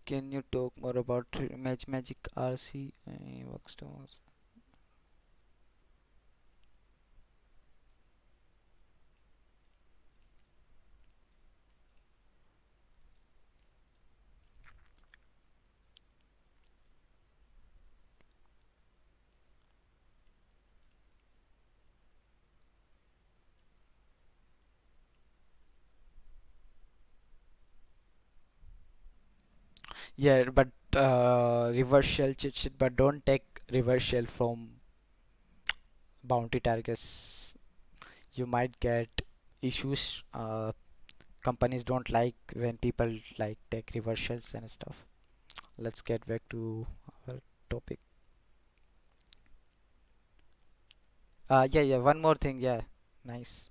Can you talk more about Match Magic RC workstones? Yeah, but reverse shell cheat sheet, but don't take reverse shell from bounty targets. You might get issues. Companies don't like when people like take reverse shells and stuff. let's get back to our topic. Yeah, yeah, one more thing. Yeah, nice.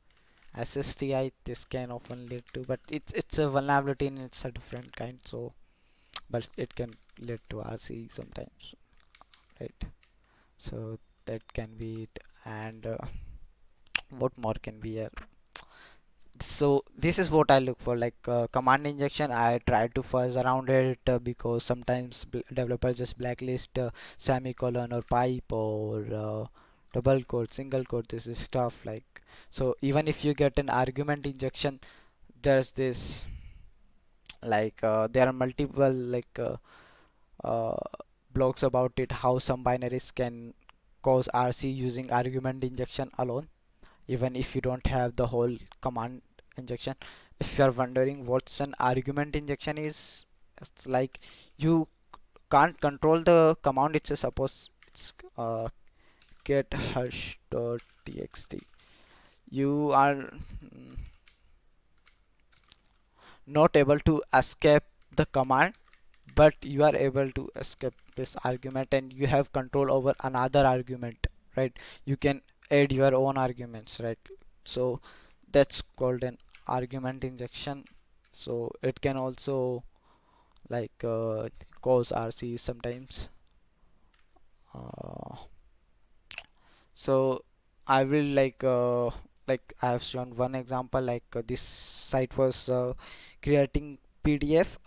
SSTI, this can often lead to, but it's a vulnerability and it's a different kind. So, but it can lead to RCE sometimes, right? So that can be it. And what more can be here? So this is what I look for, like command injection. I try to fuzz around it because sometimes developers just blacklist semicolon or pipe or double quote, single quote. This is stuff like, so even if you get an argument injection, there's this, like there are multiple like uh, blogs about it, how some binaries can cause RC using argument injection alone, even if you don't have the whole command injection. If you're wondering what's an argument injection is, it's like you can't control the command. It's a, suppose it's get hash.txt. You are not able to escape the command, but you are able to escape this argument and you have control over another argument, right? You can add your own arguments, right? So that's called an argument injection. So it can also like cause RC sometimes. uh, so I will like I have shown one example, like this site was creating PDF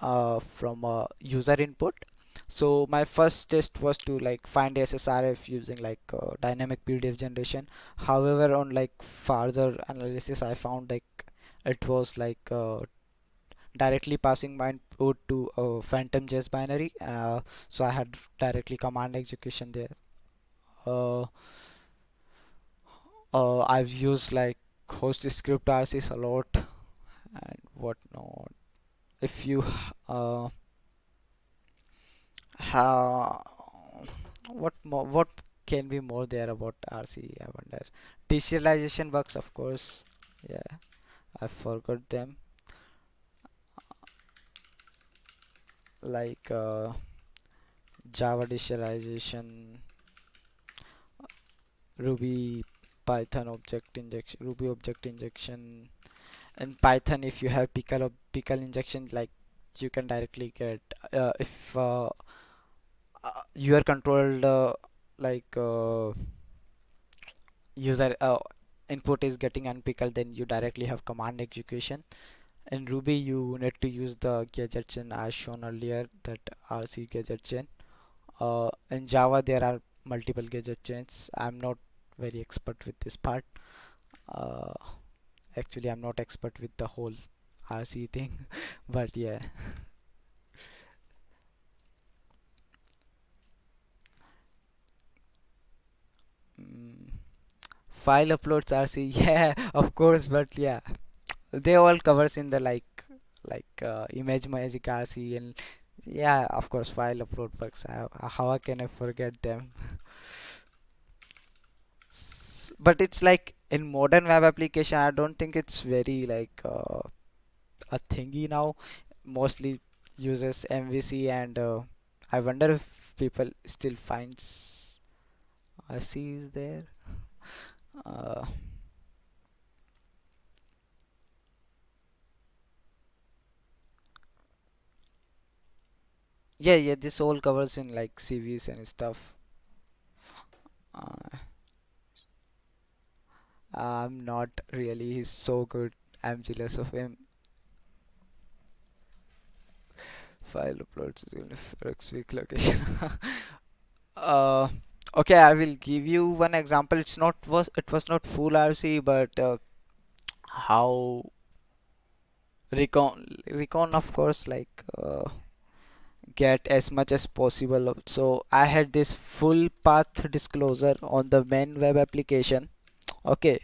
from user input. So my first test was to like find SSRF using like dynamic PDF generation. However, on like further analysis, I found like it was like directly passing my input to a phantom JS binary. So I had directly command execution there. Uh, I've used like host script RCs a lot and whatnot. If you uh, ha what can be more there about RC? I wonder. Deserialization bugs, of course. Yeah, I forgot them. Like Java deserialization, Ruby, Python object injection, Ruby object injection. In Python, if you have pickle injection, like you can directly get if you are controlled like user input is getting unpickled, then you directly have command execution. In Ruby, you need to use the gadget chain as shown earlier, that RC gadget chain. In Java, there are multiple gadget chains. I'm not very expert with this part. Uh, Actually, I'm not expert with the whole RC thing, but yeah. Mm, file uploads RC, yeah, of course, but yeah, they all covers in the image magic RC, and yeah, of course, file upload bugs. How can I forget them? But it's like in modern web application, I don't think it's very like a thingy now. Mostly uses MVC, and I wonder if people still finds RC is there. Uh, yeah, yeah, this all covers in like CVs and stuff. Uh, I'm not really. He's so good. I'm jealous of him. File uploads next week location. uh, okay, I will give you one example. It was not full RC, but how recon of course, like get as much as possible. So I had this full path disclosure on the main web application. Okay,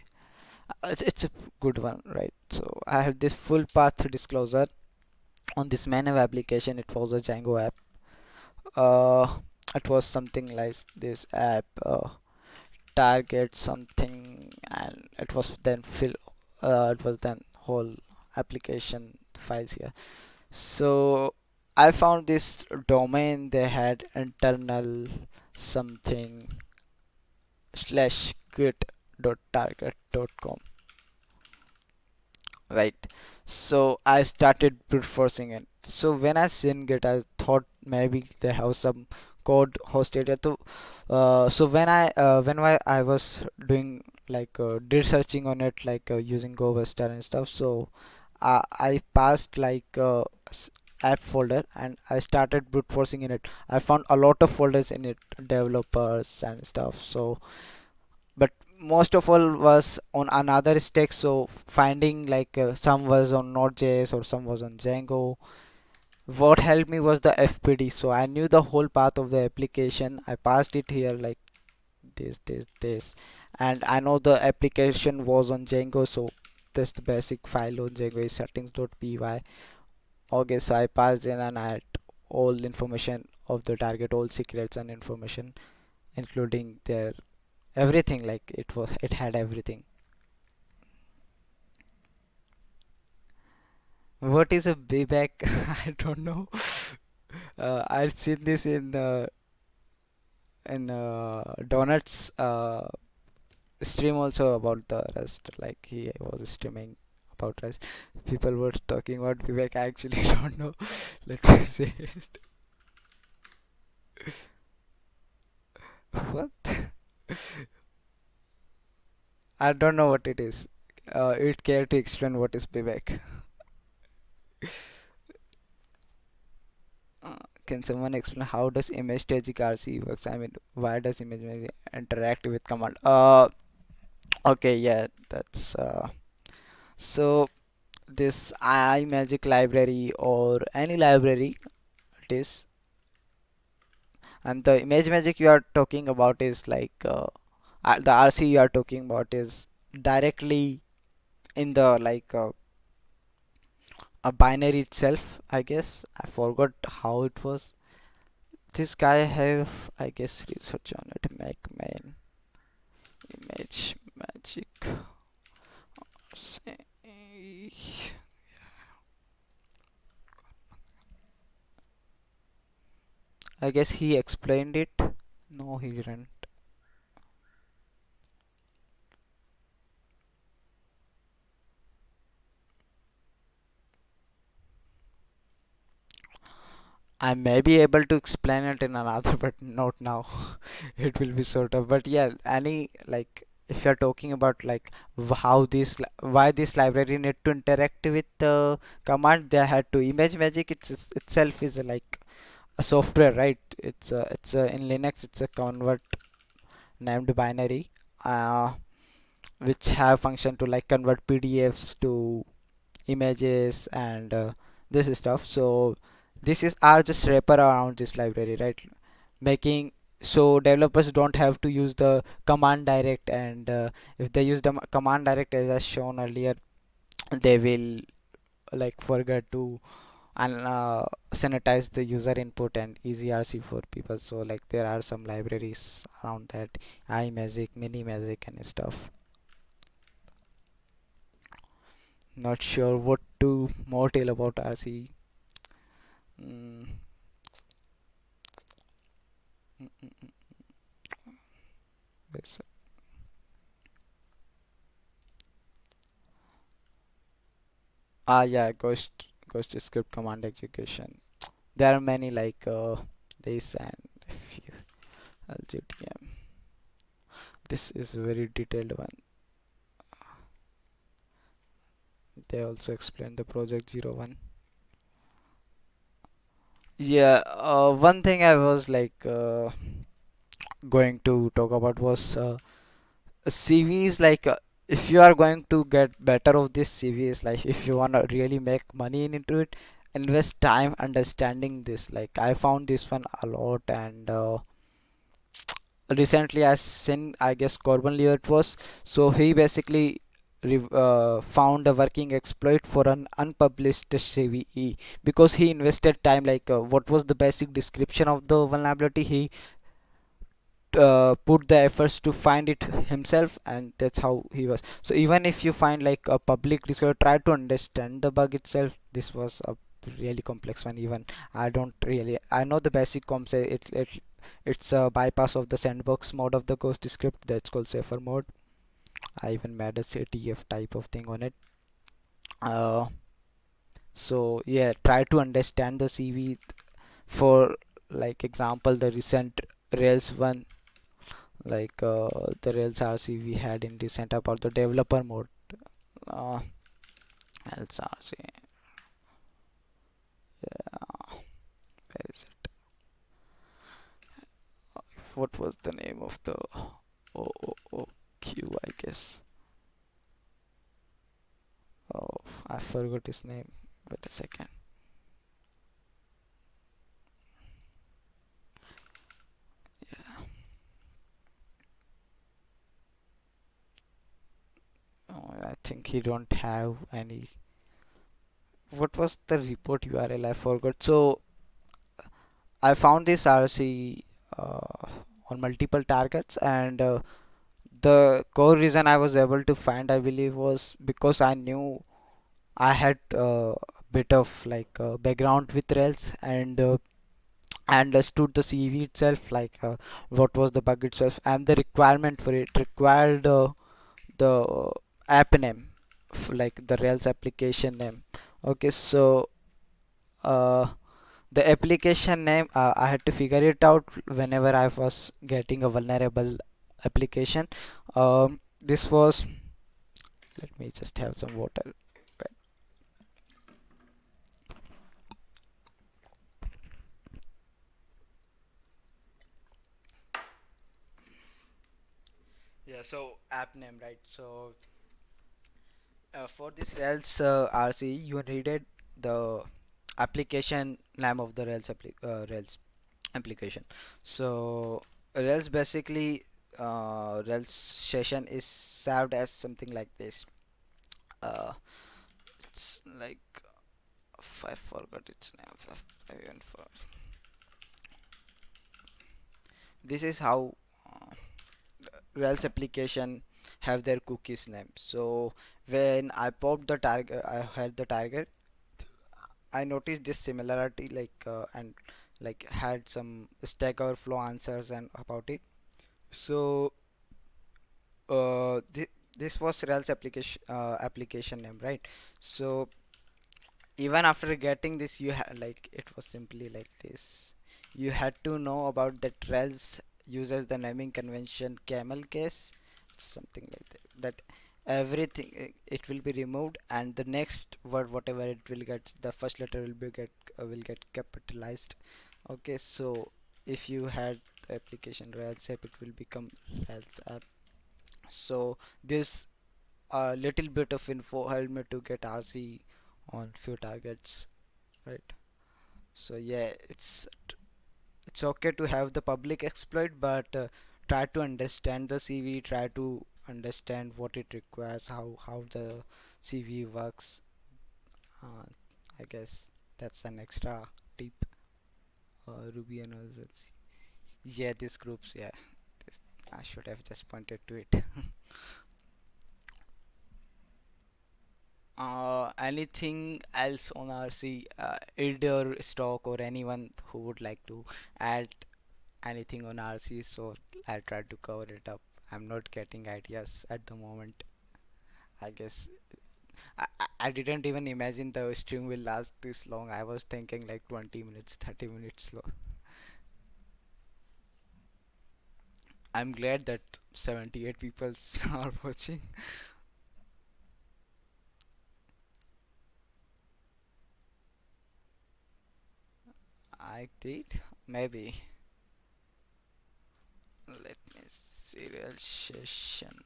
it's a good one, right? So I had this full path disclosure on this main web application. It was a Django app. uh it was something like this app target something, and it was then it was then whole application files here. So I found this domain, they had internal something slash git dot target dot com, right? So I started brute forcing it. So when I seen git, I thought maybe they have some code hosted here. So when I was doing like researching on it, like using Go Buster and stuff, so I passed like app folder and I started brute forcing in it. I found a lot of folders in it, developers and stuff. So, but most of all was on another stack. So finding like some was on Node.js or some was on Django. What helped me was the FPD. So I knew the whole path of the application. I passed it here like this, and I know the application was on Django. So this the basic file on Django is settings.py. Okay, so I passed in and I had all information of the target, all secrets and information, including their everything. Like it had everything. What is a payback? I don't know. I've seen this in Donut's stream also about the Rust. Like he was streaming about Rust. People were talking about payback. I actually don't know. Let me say it. What? I don't know what it is. It care to explain what is payback. Uh, can someone explain how does image staging RCE works? I mean, why does image maybe interact with command? Okay, yeah, that's so this iMagick library or any library it is, and the image magic you are talking about is like the RC you are talking about is directly in the like a binary itself. I guess I forgot how it was. This guy have I guess research on it. Make main image magic. I guess he explained it. No, he didn't. I may be able to explain it in another, but not now. It will be sort of. But yeah, any like if you're talking about like how why this library need to interact with the command, they had to image magic. Itself is like a software, right? In Linux. It's a convert named binary, uh, which have function to like convert PDFs to images and this stuff. So this is are just wrapper around this library, right? Making so developers don't have to use the command direct, and if they use the command direct as I shown earlier, they will like forget to and sanitize the user input and easy RC for people. So like there are some libraries around that, iMagick, Minimagick and stuff. Not sure what to more tell about RC. Mm, mm, mm, mm. Yes. Yeah, ghost script command execution. There are many like this and if you LGTM. This is a very detailed one. They also explain the project 01. Yeah, one thing I was like going to talk about was CVs. Like if you are going to get better of this CVs, like if you wanna really make money into it, invest time understanding this. Like I found this one a lot, and recently I seen I guess Corbin Leo it was. So he basically found a working exploit for an unpublished CVE because he invested time. Like what was the basic description of the vulnerability, he put the efforts to find it himself, and that's how he was. So even if you find like a public discovery, try to understand the bug itself. This was a really complex one. Even I don't really, I know the basic comps. It's a bypass of the sandbox mode of the Ghost script that's called safer mode. I even made a CTF type of thing on it. Uh, so yeah, try to understand the CV for like example the recent Rails one, like the Rails RC we had in recent about the developer mode. Uh, Rails RC, yeah, where is it? What was the name of the OOQ, I guess. Oh, I forgot his name. Wait a second. Oh, I think he don't have any. What was the report URL? I forgot. So I found this RC on multiple targets, and the core reason I was able to find, I believe, was because I knew I had a bit of like background with Rails, and I understood the CV itself, like what was the bug itself, and the requirement for it required the app name, like the Rails application name. Okay, so uh, the application name, I had to figure it out whenever I was getting a vulnerable application. This was, let me just have some water. Yeah, so app name, right? So for this Rails RCE, you needed the application name of the Rails application. So Rails basically, Rails session is served as something like this. Uh, it's like, I forgot its name. I even for this is how Rails application have their cookies name. So when I popped the target, I had the target. I noticed this similarity, like and like had some Stack Overflow answers and about it. So this was Rails application name, right? So even after getting this, you had like it was simply like this. You had to know about that Rails uses the naming convention camel case, something like that. That everything it will be removed, and the next word whatever it will get, the first letter will get capitalized. Okay, so if you had the application Rails app, it will become Rails app. So this little bit of info helped me to get RC on few targets, right? So yeah, it's okay to have the public exploit, but try to understand the CV, try to understand what it requires, how the CV works. uh, I guess that's an extra tip. Ruby and all that. Yeah, these groups, yeah, this, I should have just pointed to it. Anything else on RC, id or stock, or anyone who would like to add anything on RC? So I try to cover it up. I'm not getting ideas at the moment. I guess I didn't even imagine the stream will last this long. I was thinking like 20 minutes, 30 minutes slow. I'm glad that 78 people are watching. I did, maybe. Let me see, real session.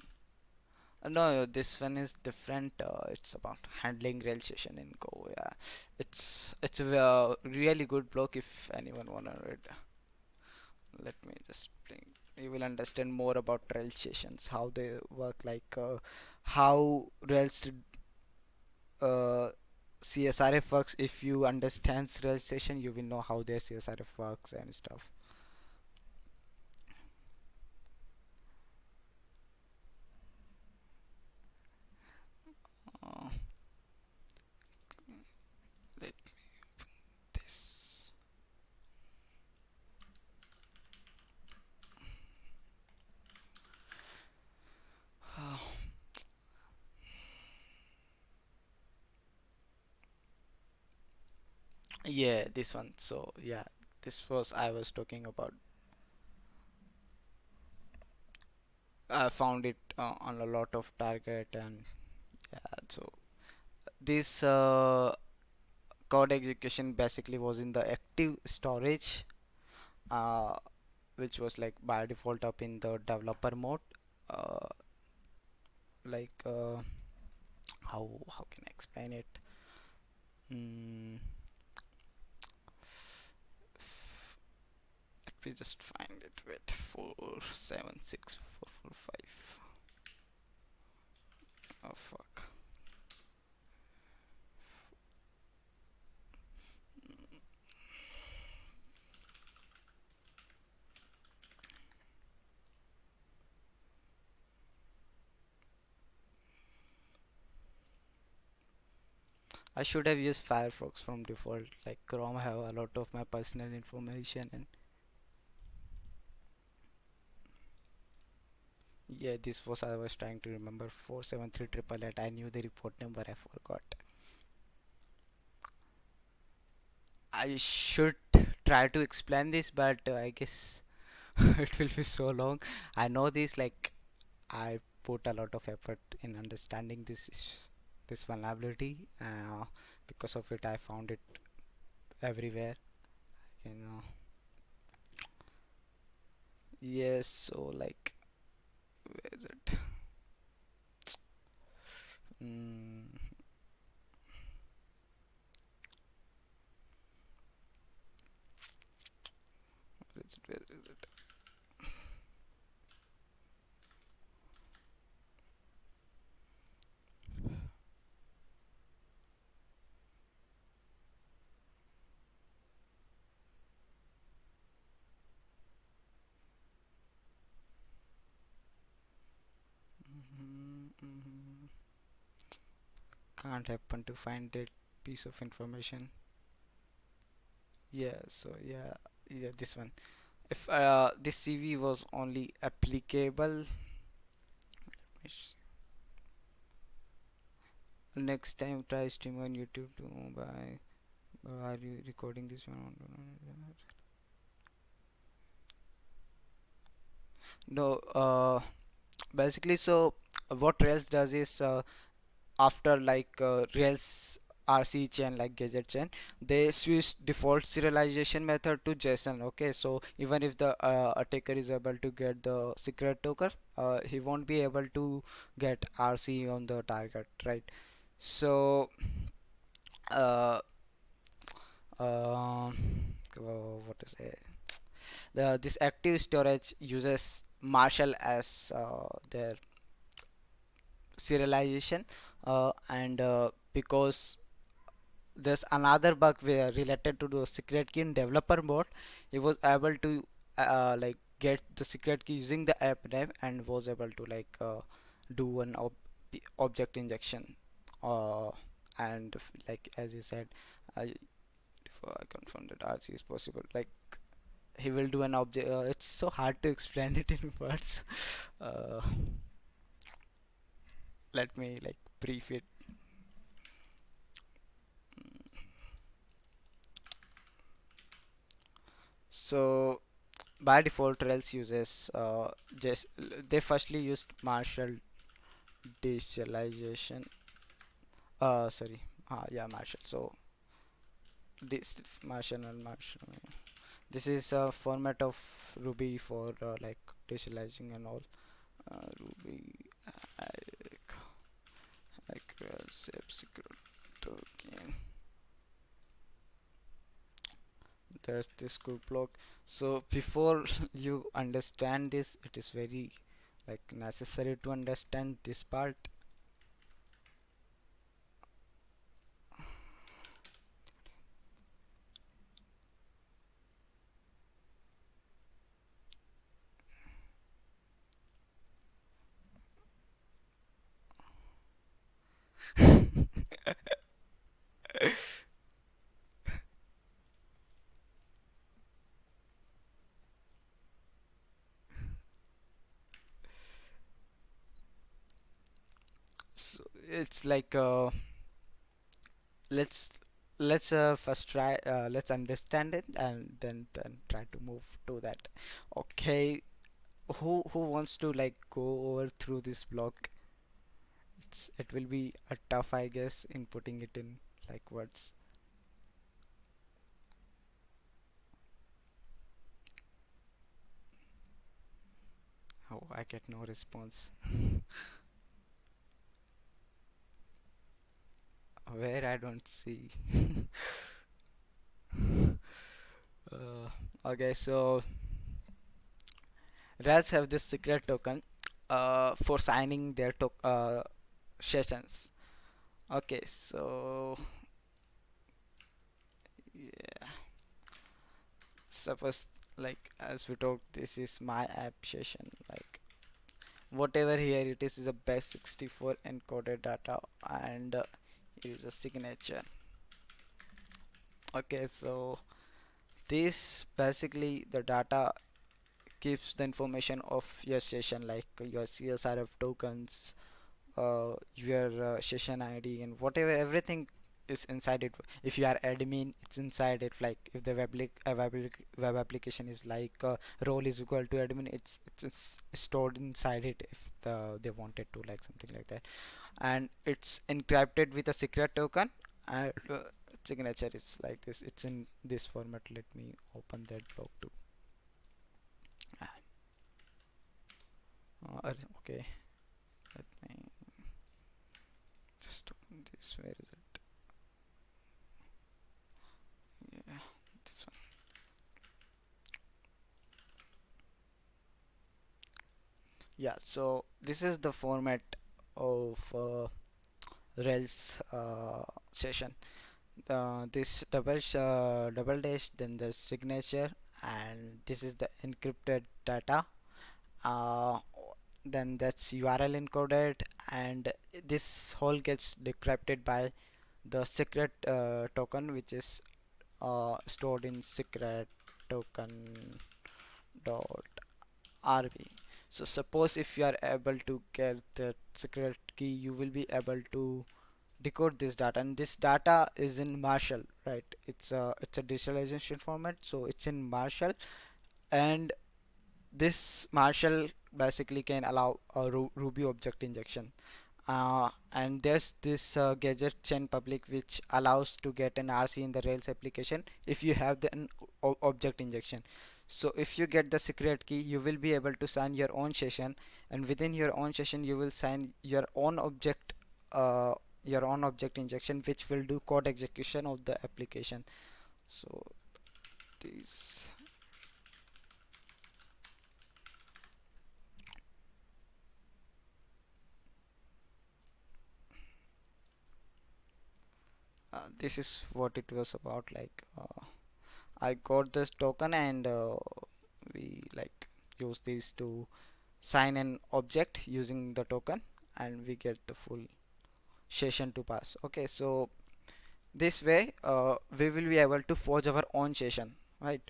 No, this one is different. It's about handling rail session in Go. Yeah, it's a really good blog if anyone wanna read. Let me just bring. You will understand more about rail sessions, how they work, like how rails uh, CSRF works. If you understand rail session, you will know how their CSRF works and stuff. Uh, let Yeah, this one. So yeah, this was I was talking about. I found it on a lot of target, and yeah, so this code execution basically was in the active storage, uh, which was like by default up in the developer mode. Uh, like how can I explain it? Mm, let me just find it. Wait, 476445. Oh fuck. I should have used Firefox from default. Like Chrome have a lot of my personal information, and yeah, this was I was trying to remember 473888. I knew the report number. I forgot. I should try to explain this, but I guess it will be so long. I know this. Like I put a lot of effort in understanding this vulnerability. Because of it, I found it everywhere. You know. Yes. So like, where is it? Mm, where is it? Where is it? Mhm. Can't happen to find that piece of information. Yeah. So yeah, yeah. This one. If this CV was only applicable, next time try stream on YouTube to by. Are you recording this one? No. Basically, so what Rails does is after like Rails RCE chain like gadget chain, they switch default serialization method to JSON. Okay, so even if the attacker is able to get the secret token, he won't be able to get RCE on the target, right? So uh, um, what to say? This active storage uses Marshall as their serialization, and because there's another bug where related to the secret key in developer mode, he was able to like get the secret key using the app name and was able to like do an object injection, uh, and like as you said, before I confirm that RC is possible, like he will do an object. It's so hard to explain it in words. uh, Let me like brief it. So by default, Rails uses just they firstly used Marshall deserialization. Sorry. Yeah, Marshall. So this Marshall and Marshall. This is a format of Ruby for like deserializing and all. Ruby like Rails app secret token. There's this good block. So before you understand this, it is very like necessary to understand this part. So it's like let's let's first try, let's understand it, and then try to move to that. Okay, who wants to like go over through this block? It will be a tough, I guess, in putting it in like words. Oh, I get no response. Where I don't see. uh, okay, so Rails have this secret token for signing their sessions. Okay, so yeah, suppose like as we talked, this is my app session. Like whatever here it is a base 64 encoded data, and it is a signature. Okay, so this basically the data keeps the information of your session, like your CSRF tokens, your session ID, and whatever everything is inside it. If you are admin, it's inside it. Like if the web application is like role is equal to admin, it's stored inside it if they wanted to, like something like that. And it's encrypted with a secret token, and signature is like this. It's in this format. Let me open that block too. Okay, let me just open this. Where is it? Yeah, this one. Yeah, so this is the format of Rails session. This double dash, then the signature, and this is the encrypted data. Uh, then that's URL encoded, and this whole gets decrypted by the secret token, which is stored in secret token dot RB. So suppose if you are able to get the secret key, you will be able to decode this data, and this data is in Marshall, right? It's a digitalization format, so it's in Marshall, and this Marshall basically can allow a Ruby object injection. And there's this gadget chain public which allows to get an RC in the Rails application if you have the object injection. So if you get the secret key, you will be able to sign your own session, and within your own session you will sign uh, your own object injection, which will do code execution of the application. So this this is what it was about. Like I got this token, and we like use these to sign an object using the token, and we get the full session to pass. Okay, so this way we will be able to forge our own session, right?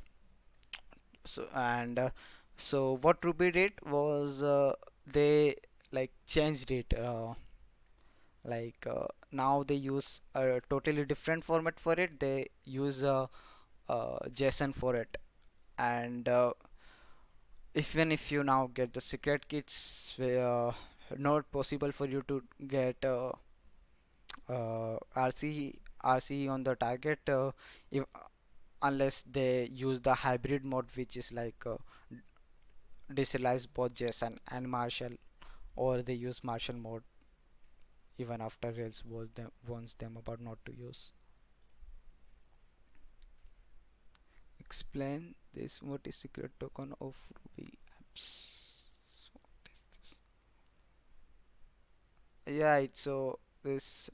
So what Ruby did was they like changed it, like now they use a totally different format for it. They use JSON for it, and even if you now get the secret kits, not possible for you to get RCE on the target, if, unless they use the hybrid mode, which is like deserialize both JSON and Marshall, or they use Marshall mode even after Rails warns them about not to use. Explain this. What is secret token of Ruby apps? What is this? Yeah, it's so this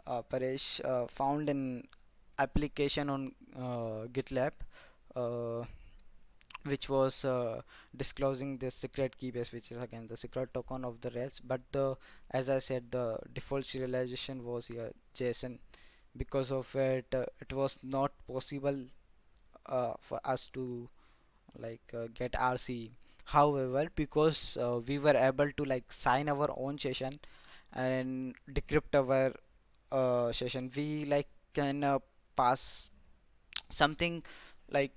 Paresh found an application on GitLab, uh, which was disclosing this secret key base, which is again the secret token of the Rails. But the, as I said, the default serialization was here JSON. Because of it, it was not possible for us to like get RCE. However, because we were able to like sign our own session and decrypt our session, we like can pass something like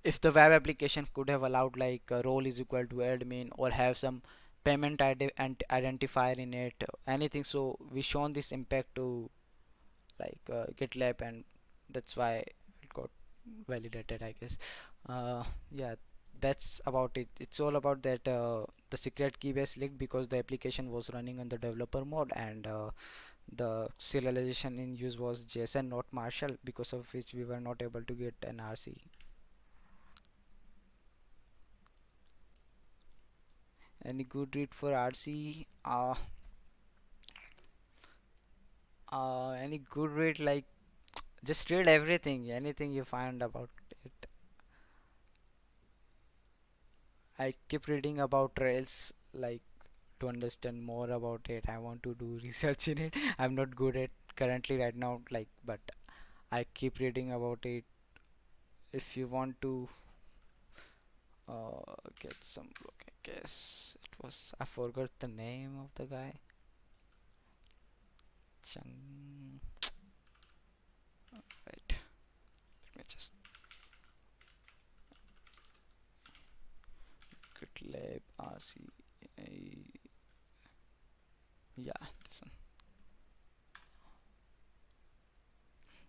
if the web application could have allowed like a role is equal to admin or have some payment ID and identifier in it, anything. So we shown this impact to like GitLab, and that's why it got validated, I guess. Yeah, that's about it. It's all about that the secret key base leaked because the application was running on the developer mode, and the serialization in use was JSON, not Marshall, because of which we were not able to get an RCE. Any good read for RCE? Any good read, like just read everything, anything you find about it. I keep reading about Rails, like to understand more about it. I want to do research in it. I'm not good at currently right now, like, but I keep reading about it. If you want to get some look, I guess it was, I forgot the name of the guy. Chung. Right. Let me just GitLab RCE. Yeah, this one.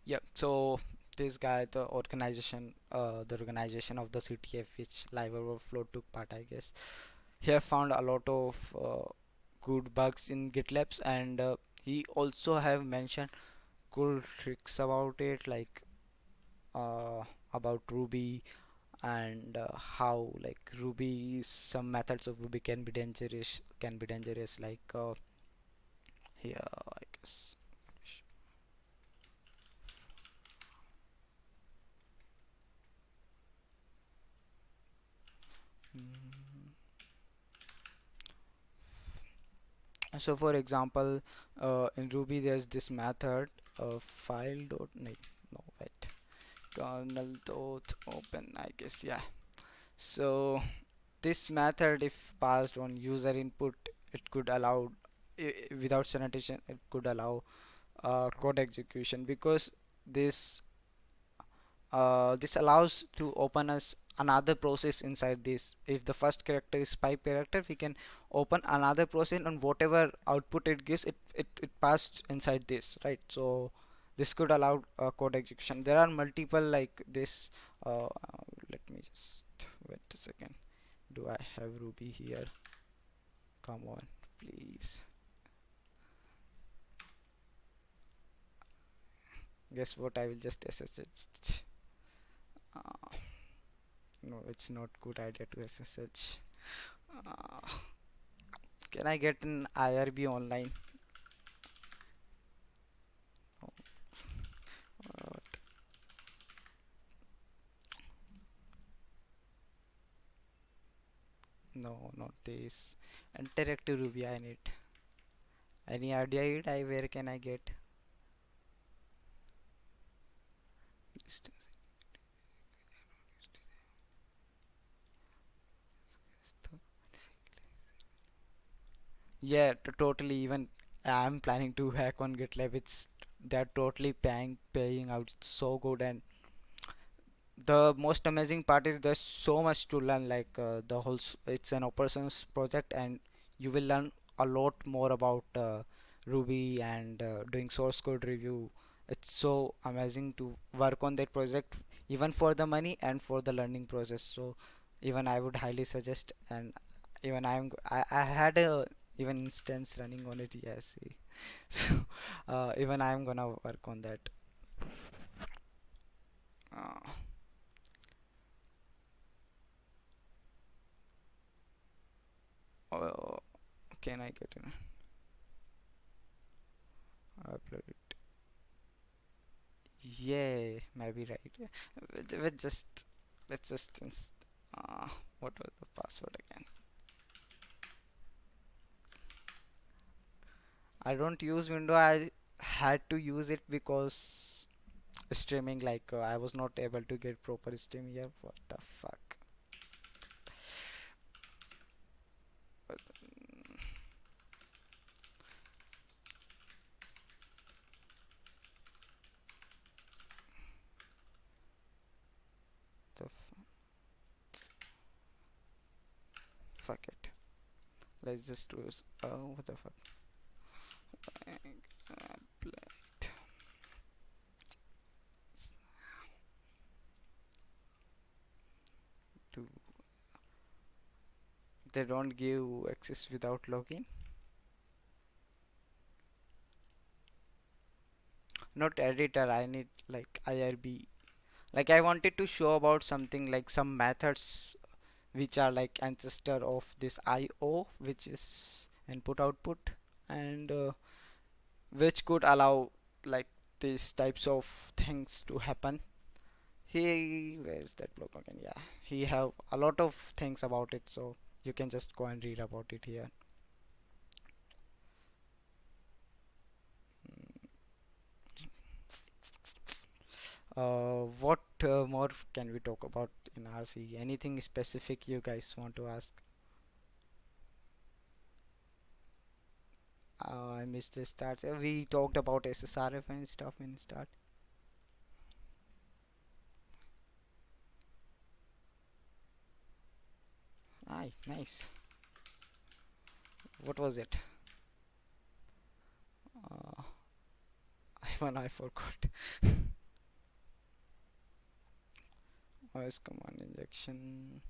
Yeah, so this guy, the organization of the CTF, which Live Overflow took part, I guess, he have found a lot of good bugs in GitLabs, and he also have mentioned cool tricks about it, like uh, about Ruby, and how like Ruby, some methods of Ruby can be dangerous, like here, I guess. Mm. So for example, in Ruby there's this method file dot no wait kernel dot open, I guess. Yeah, so this method, if passed on user input, it could allow without sanitation, it could allow code execution, because this this allows to open us another process inside this. If the first character is pipe character, we can open another process, and whatever output it gives, it passed inside this, right? So this could allow code execution. There are multiple like this. Let me just wait a second. Do I have Ruby here? Come on, please. Guess what? I will just SSH. Uh, no, it's not good idea to SSH. Uh, can I get an IRB online? Oh, no, not this. Interactive Ruby I need. Any idea it? Where can I get? Yeah, totally. Even I'm planning to hack on GitLab. They're totally paying out so good, and the most amazing part is there's so much to learn, like it's an operations project, and you will learn a lot more about Ruby, and doing source code review. It's so amazing to work on that project, even for the money and for the learning process. So even I would highly suggest, and even I had a even instance running on it. Yes. So even I'm gonna work on that. uh, uh, can I get in? Upload it. Yeah, maybe right. Yeah. With just let's just uh, what was the password again? I don't use window. I had to use it because streaming, like I was not able to get proper stream here. What the fuck? But, fuck it. Let's just do what the fuck. Applet. Do they don't give access without login? Not editor. I need like IRB. Like I wanted to show about something like some methods which are like ancestor of this IO, which is input output, and which could allow like these types of things to happen. He where's that blog again? Yeah, he have a lot of things about it, so you can just go and read about it here. What more can we talk about in RC? Anything specific you guys want to ask? I missed the start. We talked about SSRF and stuff in start. Aye, nice. What was it? Uh, even I forgot. OS command injection.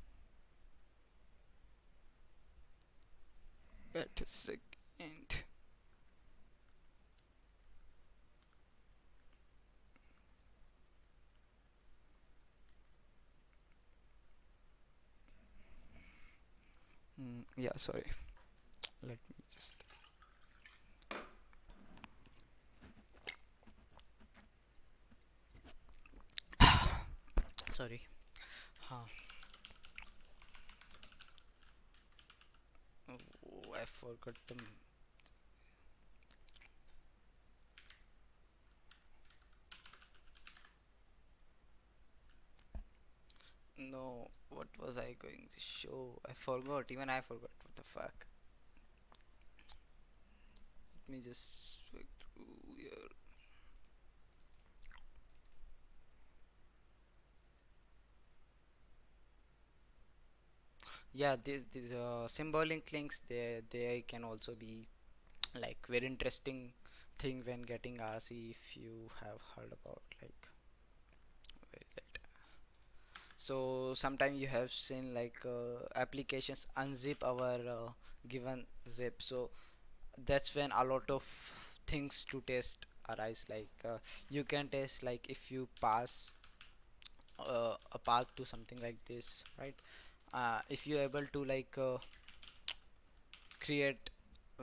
Wait a second. Yeah, sorry. Let me just. Sorry. Huh. Oh, I forgot the. No, what was I going to show? I forgot. Even I forgot. What the fuck? Let me just switch through here. Yeah, these symbolic links, they can also be like very interesting thing when getting RC, if you have heard about like where is it? So sometimes you have seen like applications unzip our given zip, so that's when a lot of things to test arise, like you can test like if you pass a path to something like this, right? If you're able to like create,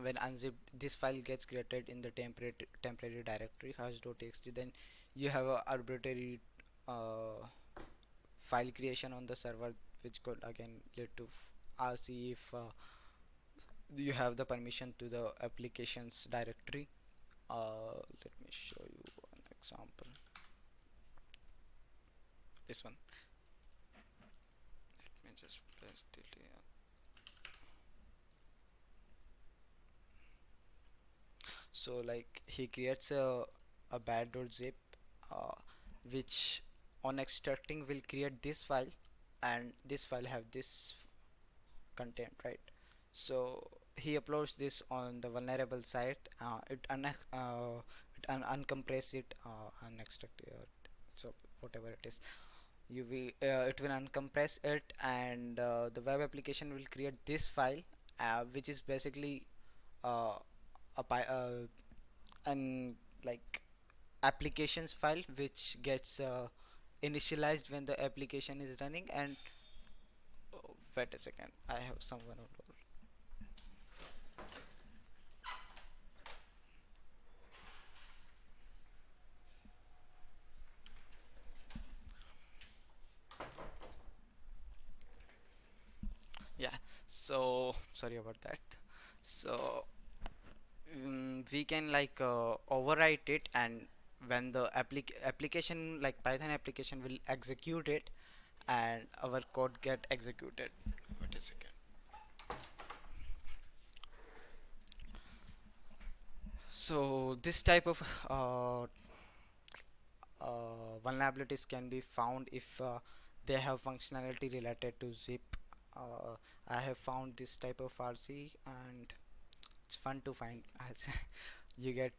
when unzipped this file gets created in the temporary directory hash.txt, then you have a arbitrary uh, file creation on the server, which could again lead to RC if you have the permission to the applications directory. Let me show you an example. This one. Let me just press it here. So like he creates a bad.zip uh, which on extracting will create this file, and this file have this content, right? So he uploads this on the vulnerable site. It uncompress it and extract it. So whatever it is, it will uncompress it, and the web application will create this file, which is basically uh, an like applications file which gets initialized when the application is running. And oh, wait a second, I have someone on hold. Yeah, so sorry about that. So we can like overwrite it, and when the application like Python application will execute it, and our code get executed. Wait a second. So this type of vulnerabilities can be found if they have functionality related to zip, uh, I have found this type of RC, and it's fun to find. You get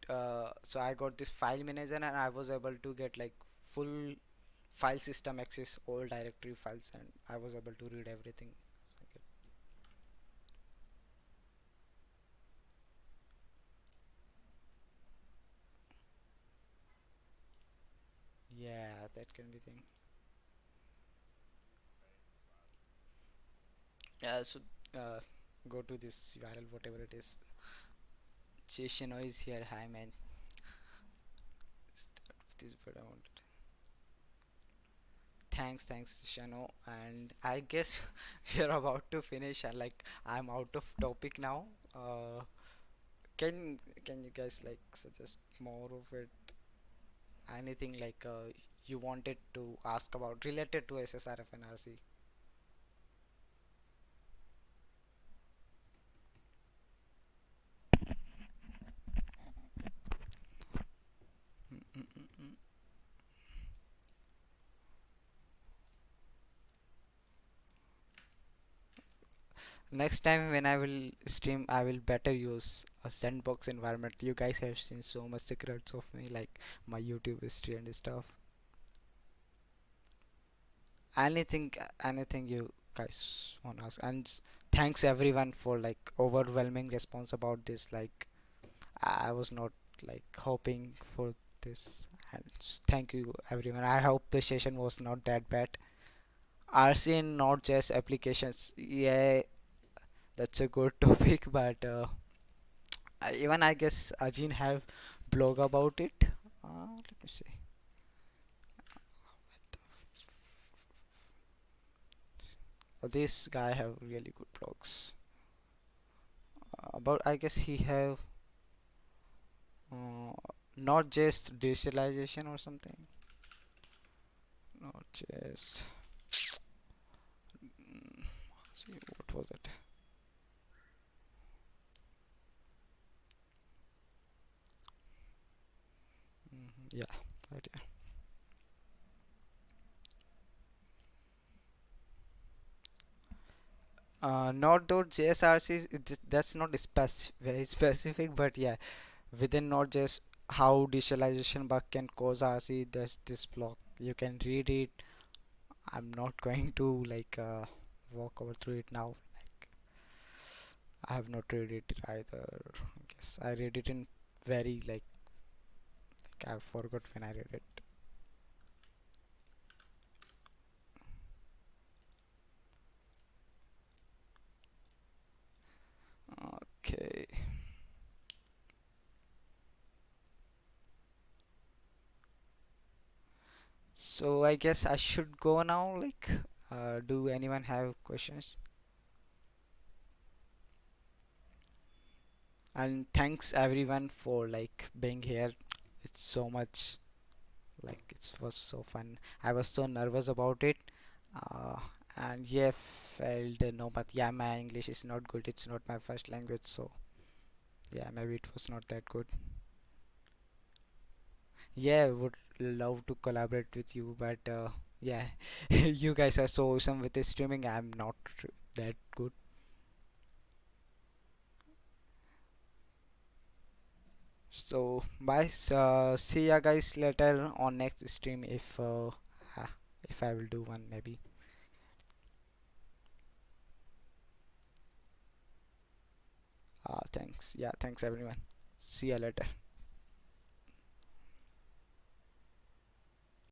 so I got this file manager, and I was able to get like full file system access, all directory files, and I was able to read everything. Yeah, that can be thing. Yeah, so uh, go to this URL, whatever it is. Cheshino is here. Hi, man. Start with this, but I wanted. Thanks, Shano. And I guess we're about to finish. And like, I'm out of topic now. Uh, can you guys like suggest more of it? Anything like you wanted to ask about related to SSRF and RC? Mm, mm, mm, mm. Next time when I will stream, I will better use a sandbox environment. You guys have seen so much secrets of me, like my YouTube history and stuff. Anything, anything you guys want to ask. And thanks everyone for like overwhelming response about this. Like I was not like hoping for this. And thank you everyone. I hope the session was not that bad. RC and not just applications. Yeah, that's a good topic, but even I guess Ajin have blog about it. Let me see. This guy have really good blogs. About I guess he have uh, not just digitalization or something. Not just. Mm, see what was it? Yeah, right. Yeah. Node.js RC that's not very specific, but yeah, within Node.js how digitalization bug can cause RC. There's this blog. You can read it. I'm not going to like walk over through it now. Like I have not read it either. I guess I read it in very like I forgot when I read it. Okay. So I guess I should go now. Like, do anyone have questions? And thanks everyone for like being here. It's so much like it was so fun. I was so nervous about it. Uh, and yeah, felt no, but yeah, my English is not good. It's not my first language, so yeah, maybe it was not that good. Yeah, would love to collaborate with you, but yeah, you guys are so awesome with the streaming. I'm not that good. So bye. See ya guys later on next stream if I will do one maybe. Thanks. Yeah, thanks everyone. See ya later.